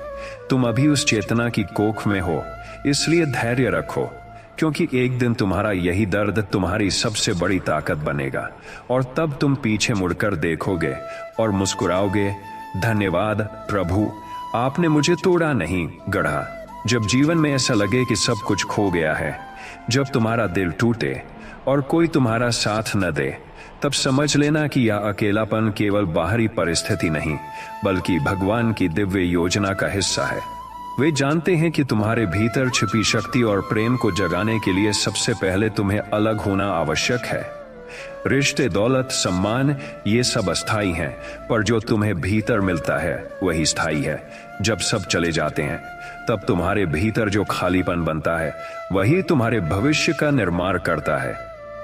तुम अभी उस चेतना की कोख में हो, इसलिए धैर्य रखो, क्योंकि एक दिन तुम्हारा यही दर्द तुम्हारी सबसे बड़ी ताकत बनेगा, और तब तुम पीछे मुड़कर देखोगे और मुस्कुराओगे, धन्यवाद प्रभु, आपने मुझे तोड़ा नहीं, गढ़ा। जब जीवन में ऐसा लगे कि सब कुछ खो गया है, जब तुम्हारा दिल टूटे और कोई तुम्हारा साथ न दे, तब समझ लेना कि यह अकेलापन केवल बाहरी परिस्थिति नहीं, बल्कि भगवान की दिव्य योजना का हिस्सा है। वे जानते हैं कि तुम्हारे भीतर छिपी शक्ति और प्रेम को जगाने के लिए सबसे पहले तुम्हें अलग होना आवश्यक है। रिश्ते, दौलत, सम्मान, ये सब अस्थायी हैं, पर जो तुम्हें भीतर मिलता है वही स्थायी है। जब सब चले जाते हैं, तब तुम्हारे भीतर जो खालीपन बनता है, वही तुम्हारे भविष्य का निर्माण करता है।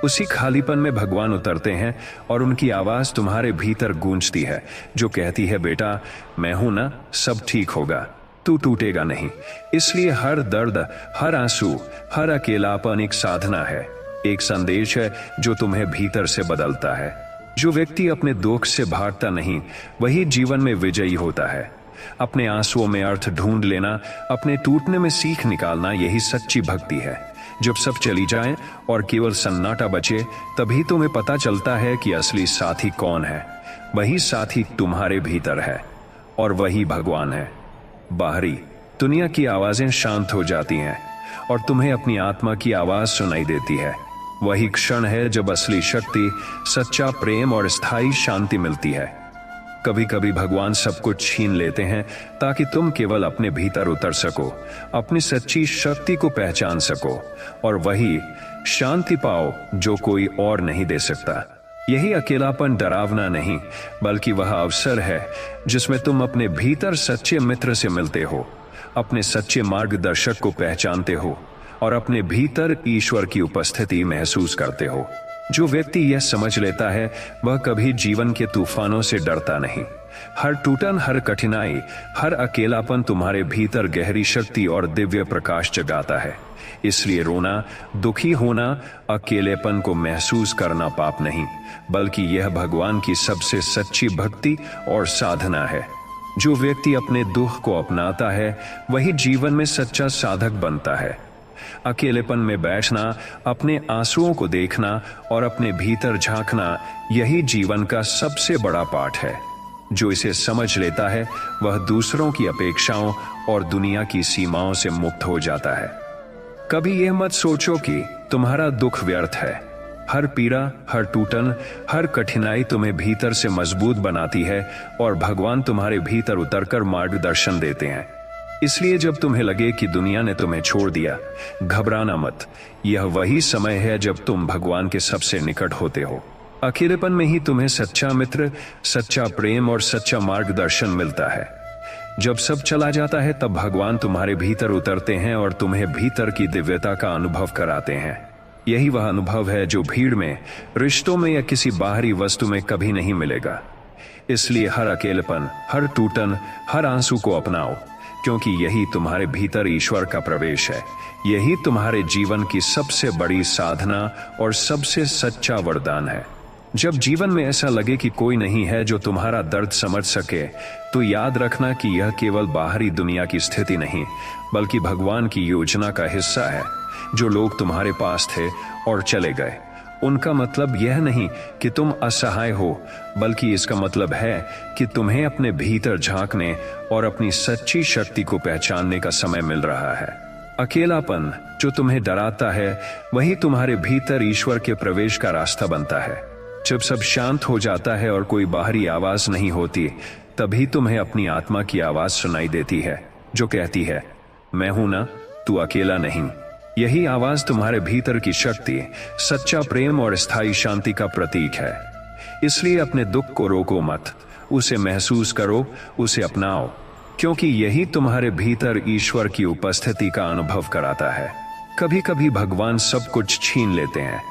उसी खालीपन में भगवान उतरते हैं, और उनकी आवाज तुम्हारे भीतर गूंजती है, जो कहती है बेटा मैं हूं ना, सब ठीक होगा, तू टूटेगा नहीं। इसलिए हर दर्द, हर आंसू, हर अकेलापन एक साधना है, एक संदेश है जो तुम्हें भीतर से बदलता है। जो व्यक्ति अपने दुख से भागता नहीं, वही जीवन में विजयी होता है। अपने आंसुओं में अर्थ ढूंढ लेना, अपने टूटने में सीख निकालना, यही सच्ची भक्ति है। जब सब चली जाए और केवल सन्नाटा बचे, तभी तुम्हें पता चलता है कि असली साथी कौन है। वही साथी तुम्हारे भीतर है, और वही भगवान है। बाहरी दुनिया की आवाजें शांत हो जाती हैं, और तुम्हें अपनी आत्मा की आवाज सुनाई देती है। वही क्षण है जब असली शक्ति, सच्चा प्रेम और स्थायी शांति मिलती है। कभी कभी भगवान सब कुछ छीन लेते हैं, ताकि तुम केवल अपने भीतर उतर सको, अपनी सच्ची शक्ति को पहचान सको, और वही शांति पाओ जो कोई और नहीं दे सकता। यही अकेलापन डरावना नहीं, बल्कि वह अवसर है जिसमें तुम अपने भीतर सच्चे मित्र से मिलते हो, अपने सच्चे मार्गदर्शक को पहचानते हो, और अपने भीतर ईश्वर की उपस्थिति महसूस करते हो। जो व्यक्ति यह समझ लेता है, वह कभी जीवन के तूफानों से डरता नहीं। हर टूटन, हर कठिनाई, हर अकेलापन तुम्हारे भीतर गहरी शक्ति और दिव्य प्रकाश जगाता है। इसलिए रोना, दुखी होना, अकेलेपन को महसूस करना पाप नहीं, बल्कि यह भगवान की सबसे सच्ची भक्ति और साधना है। जो व्यक्ति अपने दुख को अपनाता है, वही जीवन में सच्चा साधक बनता है। अकेलेपन में बैठना, अपने आंसुओं को देखना और अपने भीतर झांकना, यही जीवन का सबसे बड़ा पाठ है। जो इसे समझ लेता है, वह दूसरों की अपेक्षाओं और दुनिया की सीमाओं से मुक्त हो जाता है। कभी यह मत सोचो कि तुम्हारा दुख व्यर्थ है। हर पीड़ा, हर टूटन, हर कठिनाई तुम्हें भीतर से मजबूत बनाती है, और भगवान तुम्हारे भीतर उतरकर मार्गदर्शन देते हैं। इसलिए जब तुम्हें लगे कि दुनिया ने तुम्हें छोड़ दिया, घबराना मत। यह वही समय है जब तुम भगवान के सबसे निकट होते हो। अकेलेपन में ही तुम्हें सच्चा मित्र, सच्चा प्रेम और सच्चा मार्गदर्शन मिलता है। जब सब चला जाता है, तब भगवान तुम्हारे भीतर उतरते हैं और तुम्हें भीतर की दिव्यता का अनुभव कराते हैं। यही वह अनुभव है जो भीड़ में, रिश्तों में या किसी बाहरी वस्तु में कभी नहीं मिलेगा। इसलिए हर अकेलेपन, हर टूटन, हर आंसू को अपनाओ, क्योंकि यही तुम्हारे भीतर ईश्वर का प्रवेश है। यही तुम्हारे जीवन की सबसे बड़ी साधना और सबसे सच्चा वरदान है। जब जीवन में ऐसा लगे कि कोई नहीं है जो तुम्हारा दर्द समझ सके, तो याद रखना कि यह केवल बाहरी दुनिया की स्थिति नहीं, बल्कि भगवान की योजना का हिस्सा है। जो लोग तुम्हारे पास थे और चले गए, उनका मतलब यह नहीं कि तुम असहाय हो, बल्कि इसका मतलब है कि तुम्हें अपने भीतर झांकने और अपनी सच्ची शक्ति को पहचानने का समय मिल रहा है। अकेलापन जो तुम्हें डराता है, वही तुम्हारे भीतर ईश्वर के प्रवेश का रास्ता बनता है। जब सब शांत हो जाता है और कोई बाहरी आवाज नहीं होती, तभी तुम्हें अपनी आत्मा की आवाज सुनाई देती है, जो कहती है, मैं हूं ना, तू अकेला नहीं। यही आवाज तुम्हारे भीतर की शक्ति, सच्चा प्रेम और स्थायी शांति का प्रतीक है। इसलिए अपने दुख को रोको मत, उसे महसूस करो, उसे अपनाओ, क्योंकि यही तुम्हारे भीतर ईश्वर की उपस्थिति का अनुभव कराता है। कभी कभी भगवान सब कुछ छीन लेते हैं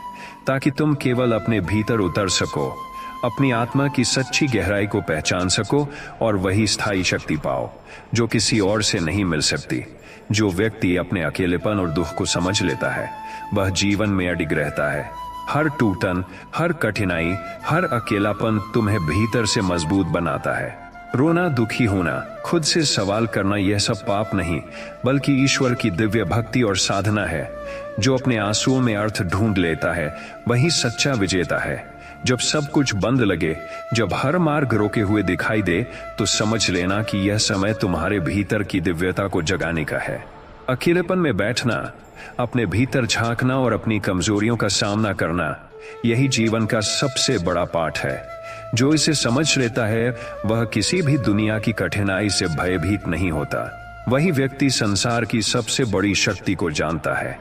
ताकि तुम केवल अपने भीतर उतर सको, अपनी आत्मा की सच्ची गहराई को पहचान सको और वही स्थायी शक्ति पाओ जो किसी और से नहीं मिल सकती। जो व्यक्ति अपने अकेलेपन और दुख को समझ लेता है, वह जीवन में अडिग रहता है। हर टूटन, हर कठिनाई, हर अकेलापन तुम्हें भीतर से मजबूत बनाता है। रोना, दुखी होना, खुद से सवाल करना, यह सब पाप नहीं, बल्कि ईश्वर की दिव्य भक्ति और साधना है। जो अपने आंसुओं में अर्थ ढूंढ लेता है, वही सच्चा विजेता है। जब सब कुछ बंद लगे, जब हर मार्ग रोके हुए दिखाई दे, तो समझ लेना कि यह समय तुम्हारे भीतर की दिव्यता को जगाने का है। अकेलेपन में बैठना, अपने भीतर झांकना और अपनी कमजोरियों का सामना करना, यही जीवन का सबसे बड़ा पाठ है। जो इसे समझ लेता है, वह किसी भी दुनिया की कठिनाई से भयभीत नहीं होता। वही व्यक्ति संसार की सबसे बड़ी शक्ति को जानता है,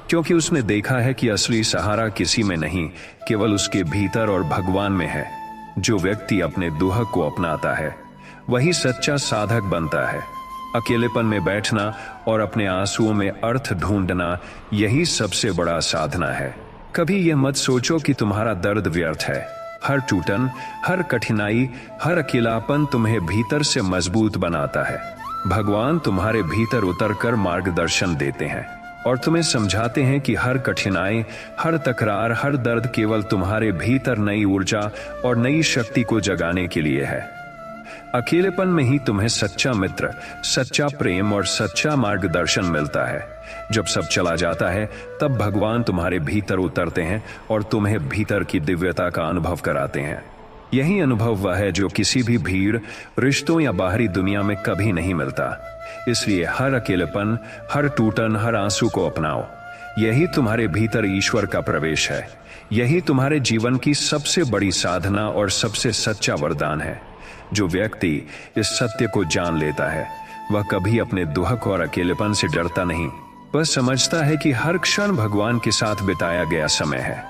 क्योंकि उसने देखा है कि असली सहारा किसी में नहीं, केवल उसके भीतर और भगवान में है। जो व्यक्ति अपने दुख को अपनाता है, वही सच्चा साधक बनता है। अकेलेपन में बैठना और अपने आंसुओं में अर्थ ढूंढना, यही सबसे बड़ा साधना है। कभी यह मत सोचो कि तुम्हारा दर्द व्यर्थ है। हर टूटन, हर कठिनाई, हर अकेलापन तुम्हें भीतर से मजबूत बनाता है। भगवान तुम्हारे भीतर उतरकर मार्गदर्शन देते हैं और तुम्हें समझाते हैं कि हर कठिनाई, हर तकरार, हर दर्द केवल तुम्हारे भीतर नई ऊर्जा और नई शक्ति को जगाने के लिए है। अकेलेपन में ही तुम्हें सच्चा मित्र, सच्चा प्रेम और सच्चा मार्गदर्शन मिलता है। जब सब चला जाता है, तब भगवान तुम्हारे भीतर उतरते हैं और तुम्हें भीतर की दिव्यता का अनुभव कराते हैं। यही अनुभव वह है जो किसी भी भीड़, रिश्तों या बाहरी दुनिया में कभी नहीं मिलता। इसलिए हर अकेलेपन, हर टूटन, हर आंसू को अपनाओ। यही तुम्हारे भीतर ईश्वर का प्रवेश है। यही तुम्हारे जीवन की सबसे बड़ी साधना और सबसे सच्चा वरदान है। जो व्यक्ति इस सत्य को जान लेता है, वह कभी अपने दुख और अकेलेपन से डरता नहीं। वह समझता है कि हर क्षण भगवान के साथ बिताया गया समय है।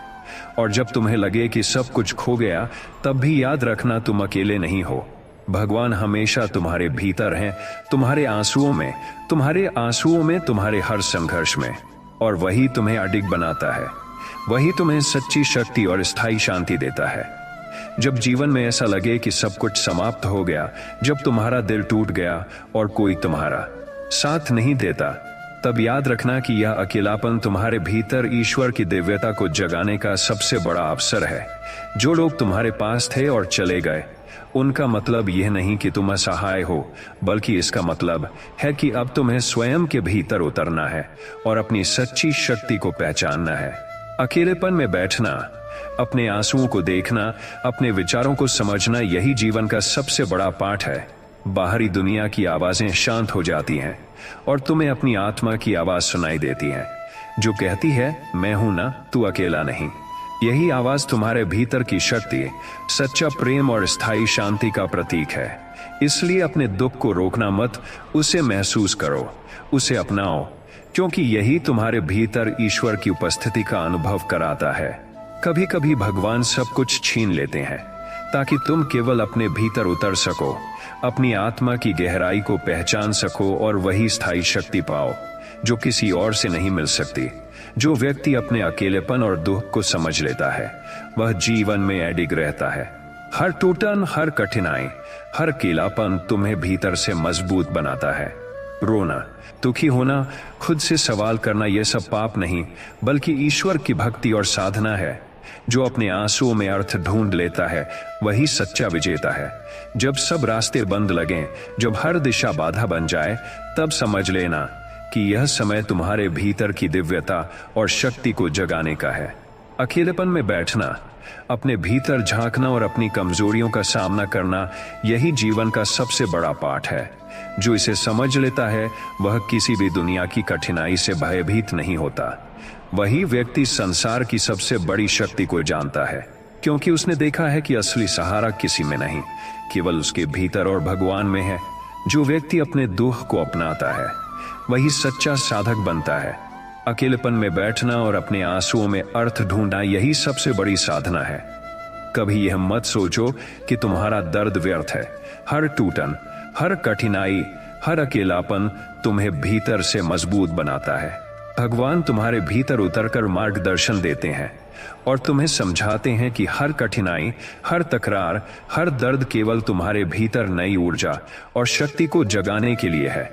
और जब तुम्हें लगे कि सब कुछ खो गया, तब भी याद रखना, तुम अकेले नहीं हो। भगवान हमेशा तुम्हारे भीतर हैं, तुम्हारे आंसुओं में, तुम्हारे हर संघर्ष में। और वही तुम्हें अडिग बनाता है। वही तुम्हें सच्ची शक्ति और स्थायी शांति देता है। जब जीवन में ऐसा लगे कि सब कुछ समाप्त हो गया, जब तुम्हारा दिल टूट गया और कोई तुम्हारा साथ नहीं देता, तब याद रखना कि यह अकेलापन तुम्हारे भीतर ईश्वर की दिव्यता को जगाने का सबसे बड़ा अवसर है। जो लोग तुम्हारे पास थे और चले गए, उनका मतलब यह नहीं कि तुम असहाय हो, बल्कि इसका मतलब है कि अब तुम्हें स्वयं के भीतर उतरना है और अपनी सच्ची शक्ति को पहचानना है। अकेलेपन में बैठना, अपने आंसुओं को देखना, अपने विचारों को समझना, यही जीवन का सबसे बड़ा पाठ है। बाहरी दुनिया की आवाजें शांत हो जाती हैं और तुम्हें अपनी आत्मा की आवाज सुनाई देती है, जो कहती है, मैं हूं ना, तू अकेला नहीं। यही आवाज तुम्हारे भीतर की शक्ति, सच्चा प्रेम और स्थायी शांति का प्रतीक है। इसलिए अपने दुख को रोकना मत, उसे महसूस करो, उसे अपनाओ, क्योंकि यही तुम्हारे भीतर ईश्वर की उपस्थिति का अनुभव कराता है। कभी कभी भगवान सब कुछ छीन लेते हैं ताकि तुम केवल अपने भीतर उतर सको, अपनी आत्मा की गहराई को पहचान सको और वही स्थायी शक्ति पाओ जो किसी और से नहीं मिल सकती। जो व्यक्ति अपने अकेलेपन और दुख को समझ लेता है, वह जीवन में अडिग रहता है। हर टूटन, हर कठिनाई, हर अकेलापन तुम्हें भीतर से मजबूत बनाता है। रोना, दुखी होना, खुद से सवाल करना, यह सब पाप नहीं, बल्कि ईश्वर की भक्ति और साधना है। जो अपने आंसुओं में अर्थ ढूंढ लेता है वही सच्चा विजेता है। जब सब रास्ते बंद लगें, जब हर दिशा बाधा बन जाए, तब समझ लेना कि यह समय तुम्हारे भीतर की दिव्यता और शक्ति को जगाने का है। अकेलेपन में बैठना, अपने भीतर झांकना और अपनी कमजोरियों का सामना करना, यही जीवन का सबसे बड़ा पाठ है। जो इसे समझ लेता है वह किसी भी दुनिया की कठिनाई से भयभीत नहीं होता। वही व्यक्ति संसार की सबसे बड़ी शक्ति को जानता है, क्योंकि उसने देखा है कि असली सहारा किसी में नहीं, केवल उसके भीतर और भगवान में है। जो व्यक्ति अपने दुख को अपनाता है वही सच्चा साधक बनता है। अकेलेपन में बैठना और अपने आंसुओं में अर्थ ढूंढना, यही सबसे बड़ी साधना है। कभी यह मत सोचो कि तुम्हारा दर्द व्यर्थ है। हर टूटन, हर कठिनाई, हर अकेलापन तुम्हें भीतर से मजबूत बनाता है। भगवान तुम्हारे भीतर उतरकर मार्गदर्शन देते हैं और तुम्हें समझाते हैं कि हर कठिनाई, हर तकरार, हर दर्द केवल तुम्हारे भीतर नई ऊर्जा और शक्ति को जगाने के लिए है।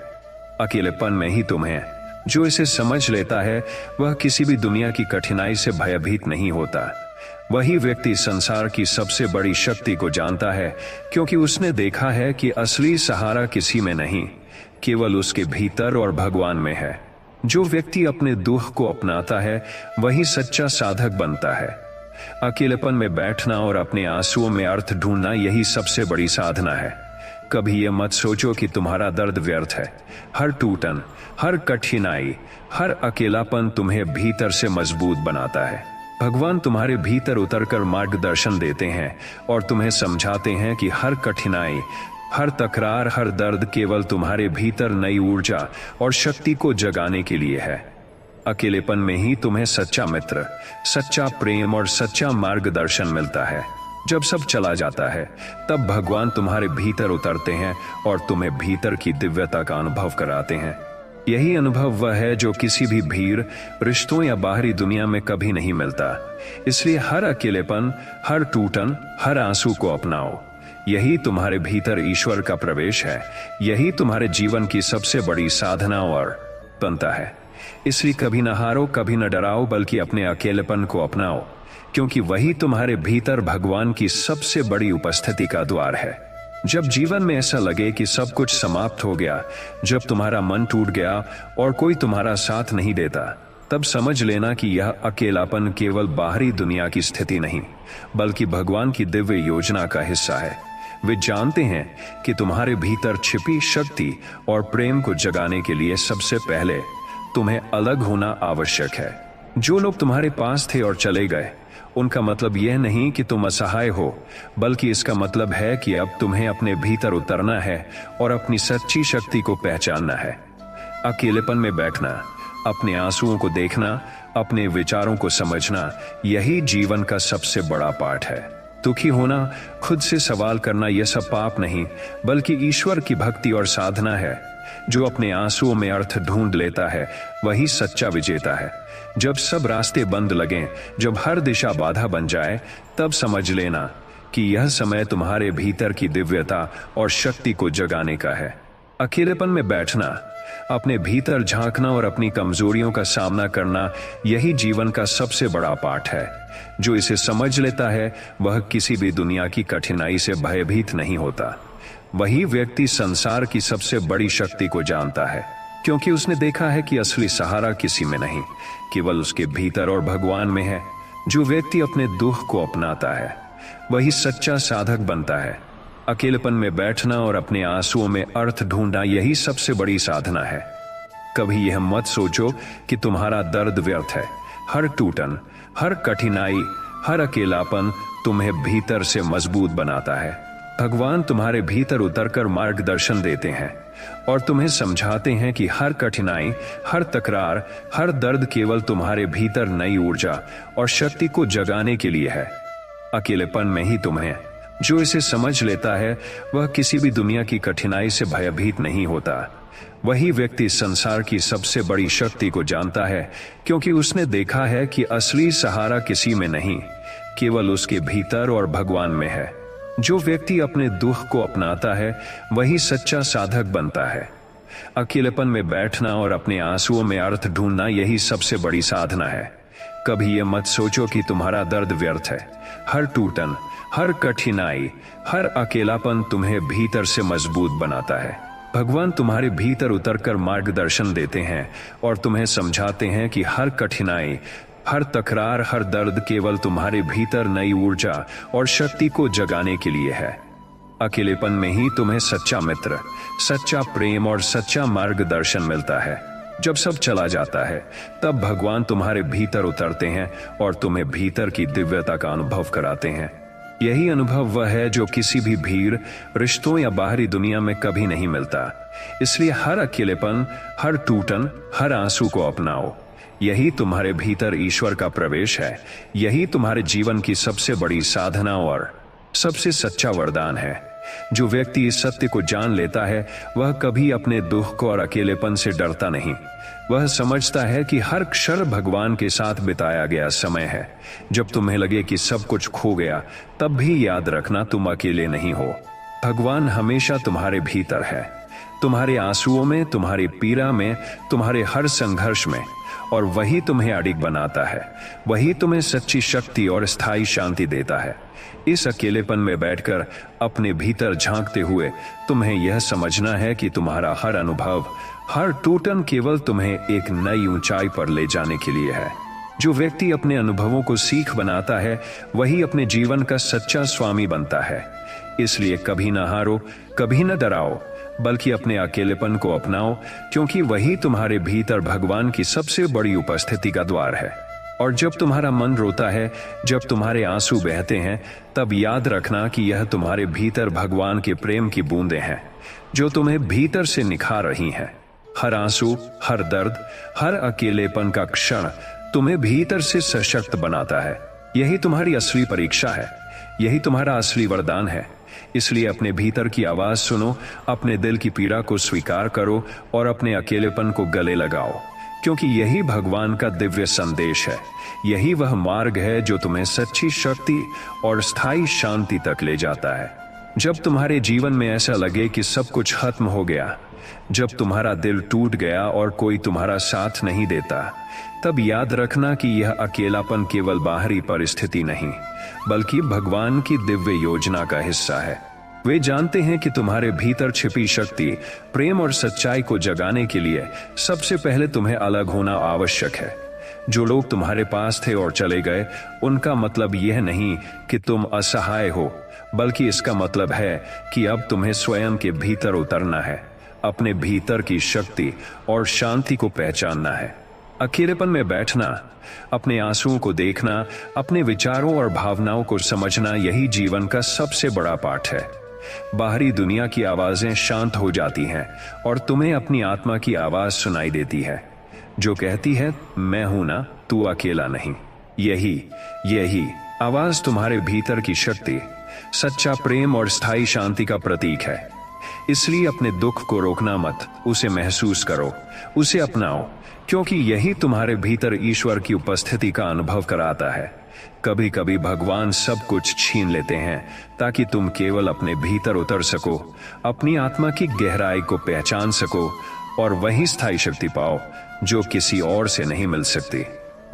अकेलेपन में ही तुम्हें, जो इसे समझ लेता है वह किसी भी दुनिया की कठिनाई से भयभीत नहीं होता। वही व्यक्ति संसार की सबसे बड़ी शक्ति को जानता है, क्योंकि उसने देखा है कि असली सहारा किसी में नहीं, केवल उसके भीतर और भगवान में है। जो व्यक्ति अपने दुख को अपनाता है वही सच्चा साधक बनता है। अकेलेपन में बैठना और अपने आंसुओं में अर्थ ढूंढना, यही सबसे बड़ी साधना है। कभी यह मत सोचो कि तुम्हारा दर्द व्यर्थ है। हर टूटन, हर कठिनाई, हर अकेलापन तुम्हें भीतर से मजबूत बनाता है। भगवान तुम्हारे भीतर उतरकर मार्गदर्शन देते हैं और तुम्हें समझाते हैं कि हर कठिनाई, हर तकरार, हर दर्द केवल तुम्हारे भीतर नई ऊर्जा और शक्ति को जगाने के लिए है। अकेलेपन में ही तुम्हें सच्चा मित्र, सच्चा प्रेम और सच्चा मार्गदर्शन मिलता है। जब सब चला जाता है तब भगवान तुम्हारे भीतर उतरते हैं और तुम्हें भीतर की दिव्यता का अनुभव कराते हैं। यही अनुभव वह है जो किसी भी भीड़, रिश्तों या बाहरी दुनिया में कभी नहीं मिलता। इसलिए हर अकेलेपन, हर टूटन, हर आंसू को अपनाओ। यही तुम्हारे भीतर ईश्वर का प्रवेश है। यही तुम्हारे जीवन की सबसे बड़ी साधना और बनता है। इसलिए कभी न हारो, कभी न डराओ, बल्कि अपने अकेलेपन को अपनाओ, क्योंकि वही तुम्हारे भीतर भगवान की सबसे बड़ी उपस्थिति का द्वार है। जब जीवन में ऐसा लगे कि सब कुछ समाप्त हो गया, जब तुम्हारा मन टूट गया और कोई तुम्हारा साथ नहीं देता, तब समझ लेना कि यह अकेलापन केवल बाहरी दुनिया की स्थिति नहीं, बल्कि भगवान की दिव्य योजना का हिस्सा है। वे जानते हैं कि तुम्हारे भीतर छिपी शक्ति और प्रेम को जगाने के लिए सबसे पहले तुम्हें अलग होना आवश्यक है। जो लोग तुम्हारे पास थे और चले गए, उनका मतलब यह नहीं कि तुम असहाय हो, बल्कि इसका मतलब है कि अब तुम्हें अपने भीतर उतरना है और अपनी सच्ची शक्ति को पहचानना है। अकेलेपन में बैठना, अपने आंसुओं को देखना, अपने विचारों को समझना, यही जीवन का सबसे बड़ा पाठ है। दुखी होना, खुद से सवाल करना, यह सब पाप नहीं, बल्कि ईश्वर की भक्ति और साधना है। जो अपने आंसुओं में अर्थ ढूंढ लेता है वही सच्चा विजेता है। जब सब रास्ते बंद लगें, जब हर दिशा बाधा बन जाए, तब समझ लेना कि यह समय तुम्हारे भीतर की दिव्यता और शक्ति को जगाने का है। अकेलेपन में बैठना, अपने भीतर झांकना और अपनी कमजोरियों का सामना करना, यही जीवन का सबसे बड़ा पाठ है। जो इसे समझ लेता है वह किसी भी दुनिया की कठिनाई से भयभीत नहीं होता। वही व्यक्ति संसार की सबसे बड़ी शक्ति को जानता है, क्योंकि उसने देखा है कि असली सहारा किसी में नहीं, केवल उसके भीतर और भगवान में है। जो व्यक्ति अपने दुख को अपनाता है वही सच्चा साधक बनता है। अकेलेपन में बैठना और अपने आंसुओं में अर्थ ढूंढना, यही सबसे बड़ी साधना है। कभी यह मत सोचो कि तुम्हारा दर्द व्यर्थ है। हर टूटन, हर कठिनाई, हर अकेलापन तुम्हें भीतर से मजबूत बनाता है। भगवान तुम्हारे भीतर उतरकर मार्गदर्शन देते हैं और तुम्हें समझाते हैं कि हर कठिनाई, हर तकरार, हर दर्द केवल तुम्हारे भीतर नई ऊर्जा और शक्ति को जगाने के लिए है। अकेलेपन में ही तुम्हें, जो इसे समझ लेता है वह किसी भी दुनिया की कठिनाई से भयभीत नहीं होता। वही व्यक्ति संसार की सबसे बड़ी शक्ति को जानता है, क्योंकि उसने देखा है कि असली सहारा किसी में नहीं, केवल उसके भीतर और भगवान में है। जो व्यक्ति अपने दुख को अपनाता है वही सच्चा साधक बनता है। अकेलेपन में बैठना और अपने आंसुओं में अर्थ ढूंढना, यही सबसे बड़ी साधना है। कभी ये मत सोचो कि तुम्हारा दर्द व्यर्थ है। हर टूटन, हर कठिनाई, हर अकेलापन तुम्हें भीतर से मजबूत बनाता है। भगवान तुम्हारे भीतर उतरकर मार्गदर्शन देते हैं और तुम्हें समझाते हैं कि हर कठिनाई, हर तकरार, हर दर्द केवल तुम्हारे भीतर नई ऊर्जा और शक्ति को जगाने के लिए है। अकेलेपन में ही तुम्हें सच्चा मित्र, सच्चा प्रेम और सच्चा मार्गदर्शन मिलता है। जब सब चला जाता है तब भगवान तुम्हारे भीतर उतरते हैं और तुम्हें भीतर की दिव्यता का अनुभव कराते हैं। यही अनुभव वह है जो किसी भी भीड़, रिश्तों या बाहरी दुनिया में कभी नहीं मिलता। इसलिए हर अकेलेपन, हर टूटन, हर आंसू को अपनाओ। यही तुम्हारे भीतर ईश्वर का प्रवेश है। यही तुम्हारे जीवन की सबसे बड़ी साधना और सबसे सच्चा वरदान है। जो व्यक्ति इस सत्य को जान लेता है वह कभी अपने दुख और अकेलेपन से डरता नहीं। वह समझता है कि हर क्षण भगवान के साथ बिताया गया समय है। जब तुम्हें लगे कि सब कुछ खो गया, तब भी याद रखना तुम अकेले नहीं हो। भगवान हमेशा तुम्हारे भीतर है, तुम्हारे आंसुओं में, तुम्हारी पीड़ा में, तुम्हारे हर संघर्ष में। और वही तुम्हें अडिग बनाता है, वही तुम्हें सच्ची शक्ति और स्थायी शांति देता है। इस अकेलेपन में बैठकर अपने भीतर झांकते हुए तुम्हें यह समझना है कि तुम्हारा हर अनुभव, हर टूटन केवल तुम्हें एक नई ऊंचाई पर ले जाने के लिए है। जो व्यक्ति अपने अनुभवों को सीख बनाता है वही अपने जीवन का सच्चा स्वामी बनता है। इसलिए कभी न हारो, कभी न डराओ, बल्कि अपने अकेलेपन को अपनाओ, क्योंकि वही तुम्हारे भीतर भगवान की सबसे बड़ी उपस्थिति का द्वार है। और जब तुम्हारा मन रोता है, जब तुम्हारे आंसू बहते हैं, तब याद रखना कि यह तुम्हारे भीतर भगवान के प्रेम की बूंदें हैं जो तुम्हें भीतर से निखार रही हैं। हर आंसू, हर दर्द, हर अकेलेपन का क्षण तुम्हें भीतर से सशक्त बनाता है। यही तुम्हारी असली परीक्षा है, यही तुम्हारा असली वरदान है। इसलिए अपने भीतर की आवाज सुनो, अपने दिल की पीड़ा को स्वीकार करो और अपने अकेलेपन को गले लगाओ, क्योंकि यही भगवान का दिव्य संदेश है। यही वह मार्ग है जो तुम्हें सच्ची शक्ति और स्थायी शांति तक ले जाता है। जब तुम्हारे जीवन में ऐसा लगे कि सब कुछ खत्म हो गया, जब तुम्हारा दिल टूट गया और कोई तुम्हारा साथ नहीं देता, तब याद रखना कि यह अकेलापन केवल बाहरी परिस्थिति नहीं, बल्कि भगवान की दिव्य योजना का हिस्सा है। वे जानते हैं कि तुम्हारे भीतर छिपी शक्ति, प्रेम और सच्चाई को जगाने के लिए सबसे पहले तुम्हें अलग होना आवश्यक है। जो लोग तुम्हारे पास थे और चले गए, उनका मतलब यह नहीं कि तुम असहाय हो, बल्कि इसका मतलब है कि अब तुम्हें स्वयं के भीतर उतरना है, अपने भीतर की शक्ति और शांति को पहचानना है। अकेलेपन में बैठना, अपने आंसुओं को देखना, अपने विचारों और भावनाओं को समझना, यही जीवन का सबसे बड़ा पाठ है। बाहरी दुनिया की आवाजें शांत हो जाती हैं और तुम्हें अपनी आत्मा की आवाज सुनाई देती है जो कहती है, मैं हूं ना, तू अकेला नहीं। यही आवाज तुम्हारे भीतर की शक्ति, सच्चा प्रेम और स्थायी शांति का प्रतीक है। इसलिए अपने दुख को रोकना मत, उसे महसूस करो, उसे अपनाओ, क्योंकि यही तुम्हारे भीतर ईश्वर की उपस्थिति का अनुभव कराता है। कभी कभी भगवान सब कुछ छीन लेते हैं ताकि तुम केवल अपने भीतर उतर सको, अपनी आत्मा की गहराई को पहचान सको और वही स्थायी शक्ति पाओ जो किसी और से नहीं मिल सकती।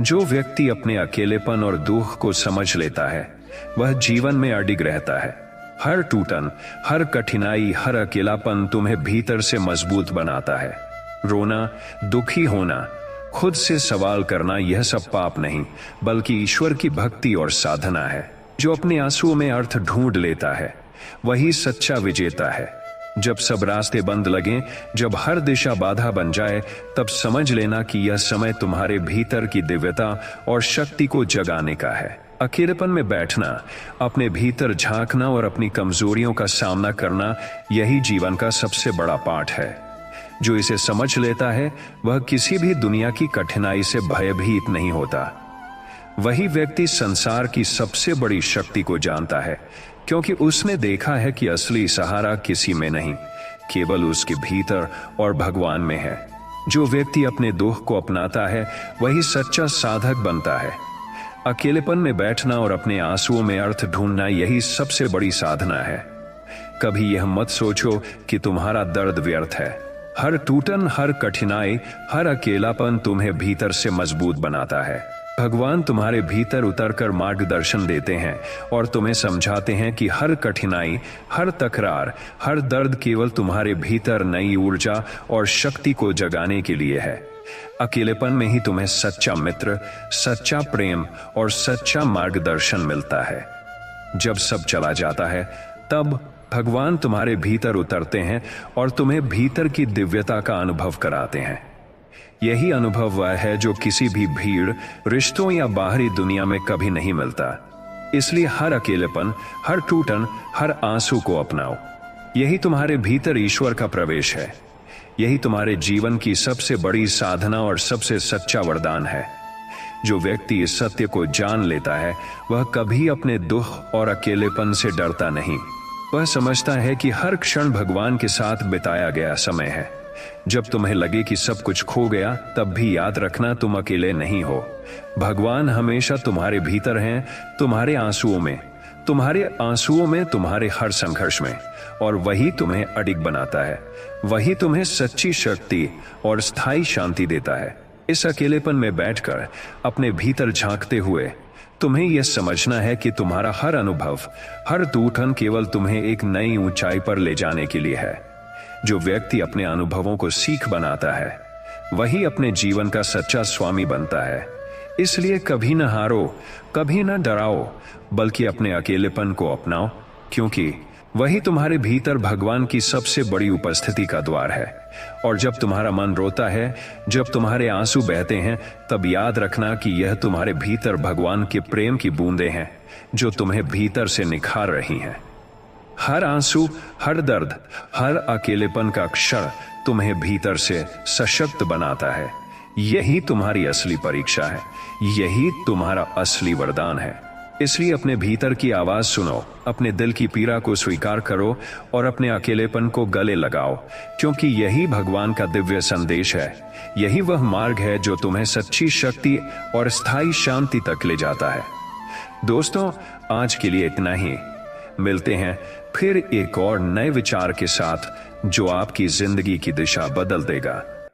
जो व्यक्ति अपने अकेलेपन और दुख को समझ लेता है वह जीवन में अडिग रहता है। हर टूटन, हर कठिनाई, हर अकेलापन तुम्हें भीतर से मजबूत बनाता है। रोना, दुखी होना, खुद से सवाल करना, यह सब पाप नहीं, बल्कि ईश्वर की भक्ति और साधना है। जो अपने आंसुओं में अर्थ ढूंढ लेता है वही सच्चा विजेता है। जब सब रास्ते बंद लगें, जब हर दिशा बाधा बन जाए, तब समझ लेना कि यह समय तुम्हारे भीतर की दिव्यता और शक्ति को जगाने का है। अकेलेपन में बैठना, अपने भीतर झांकना और अपनी कमजोरियों का सामना करना, यही जीवन का सबसे बड़ा पाठ है। जो इसे समझ लेता है वह किसी भी दुनिया की कठिनाई से भयभीत नहीं होता। वही व्यक्ति संसार की सबसे बड़ी शक्ति को जानता है, क्योंकि उसने देखा है कि असली सहारा किसी में नहीं, केवल उसके भीतर और भगवान में है। जो व्यक्ति अपने दुख को अपनाता है वही सच्चा साधक बनता है। अकेलेपन में बैठना और अपने आंसुओं में अर्थ ढूंढना, यही सबसे बड़ी साधना है। कभी यह मत सोचो कि तुम्हारा दर्द व्यर्थ है। हर टूटन, हर कठिनाई, हर अकेलापन तुम्हें भीतर से मजबूत बनाता है। भगवान तुम्हारे भीतर उतरकर मार्गदर्शन देते हैं और तुम्हें समझाते हैं कि हर कठिनाई, हर तकरार, हर दर्द केवल तुम्हारे भीतर नई ऊर्जा और शक्ति को जगाने के लिए है। अकेलेपन में ही तुम्हें सच्चा मित्र, सच्चा प्रेम और सच्चा मार्गदर्शन मिलता है। जब सब चला जाता है तब भगवान तुम्हारे भीतर उतरते हैं और तुम्हें भीतर की दिव्यता का अनुभव कराते हैं। यही अनुभव वह है जो किसी भी भीड़, रिश्तों या बाहरी दुनिया में कभी नहीं मिलता। इसलिए हर अकेलेपन, हर टूटन, हर आंसू को अपनाओ। यही तुम्हारे भीतर ईश्वर का प्रवेश है। यही तुम्हारे जीवन की सबसे बड़ी साधना और सबसे सच्चा वरदान है। जो व्यक्ति इस सत्य को जान लेता है वह कभी अपने दुख और अकेलेपन से डरता नहीं। वह समझता है कि हर क्षण भगवान के साथ बिताया गया समय है। जब तुम्हें लगे कि सब कुछ खो गया, तब भी याद रखना तुम अकेले नहीं हो। भगवान हमेशा तुम्हारे भीतर हैं, तुम्हारे आंसुओं में, तुम्हारे हर संघर्ष में, और वही तुम्हें अडिग बनाता है। वही तुम्हें सच्ची शक्ति और स्थायी शांति देता है। इस अकेलेपन में बैठकर अपने भीतर झांकते हुए तुम्हें यह समझना है कि तुम्हारा हर अनुभव, हर टूटन केवल तुम्हें एक नई ऊंचाई पर ले जाने के लिए है। जो व्यक्ति अपने अनुभवों को सीख बनाता है वही अपने जीवन का सच्चा स्वामी बनता है। इसलिए कभी न हारो, कभी न डराओ, बल्कि अपने अकेलेपन को अपनाओ, क्योंकि वही तुम्हारे भीतर भगवान की सबसे बड़ी उपस्थिति का द्वार है। और जब तुम्हारा मन रोता है, जब तुम्हारे आंसू बहते हैं, तब याद रखना कि यह तुम्हारे भीतर भगवान के प्रेम की बूंदें हैं जो तुम्हें भीतर से निखार रही हैं। हर आंसू, हर दर्द, हर अकेलेपन का क्षण तुम्हें भीतर से सशक्त बनाता है। यही तुम्हारी असली परीक्षा है, यही तुम्हारा असली वरदान है। इसलिए अपने भीतर की आवाज सुनो, अपने दिल की पीड़ा को स्वीकार करो और अपने अकेलेपन को गले लगाओ, क्योंकि यही भगवान का दिव्य संदेश है। यही वह मार्ग है जो तुम्हें सच्ची शक्ति और स्थायी शांति तक ले जाता है। दोस्तों, आज के लिए इतना ही। मिलते हैं फिर एक और नए विचार के साथ जो आपकी जिंदगी की दिशा बदल देगा।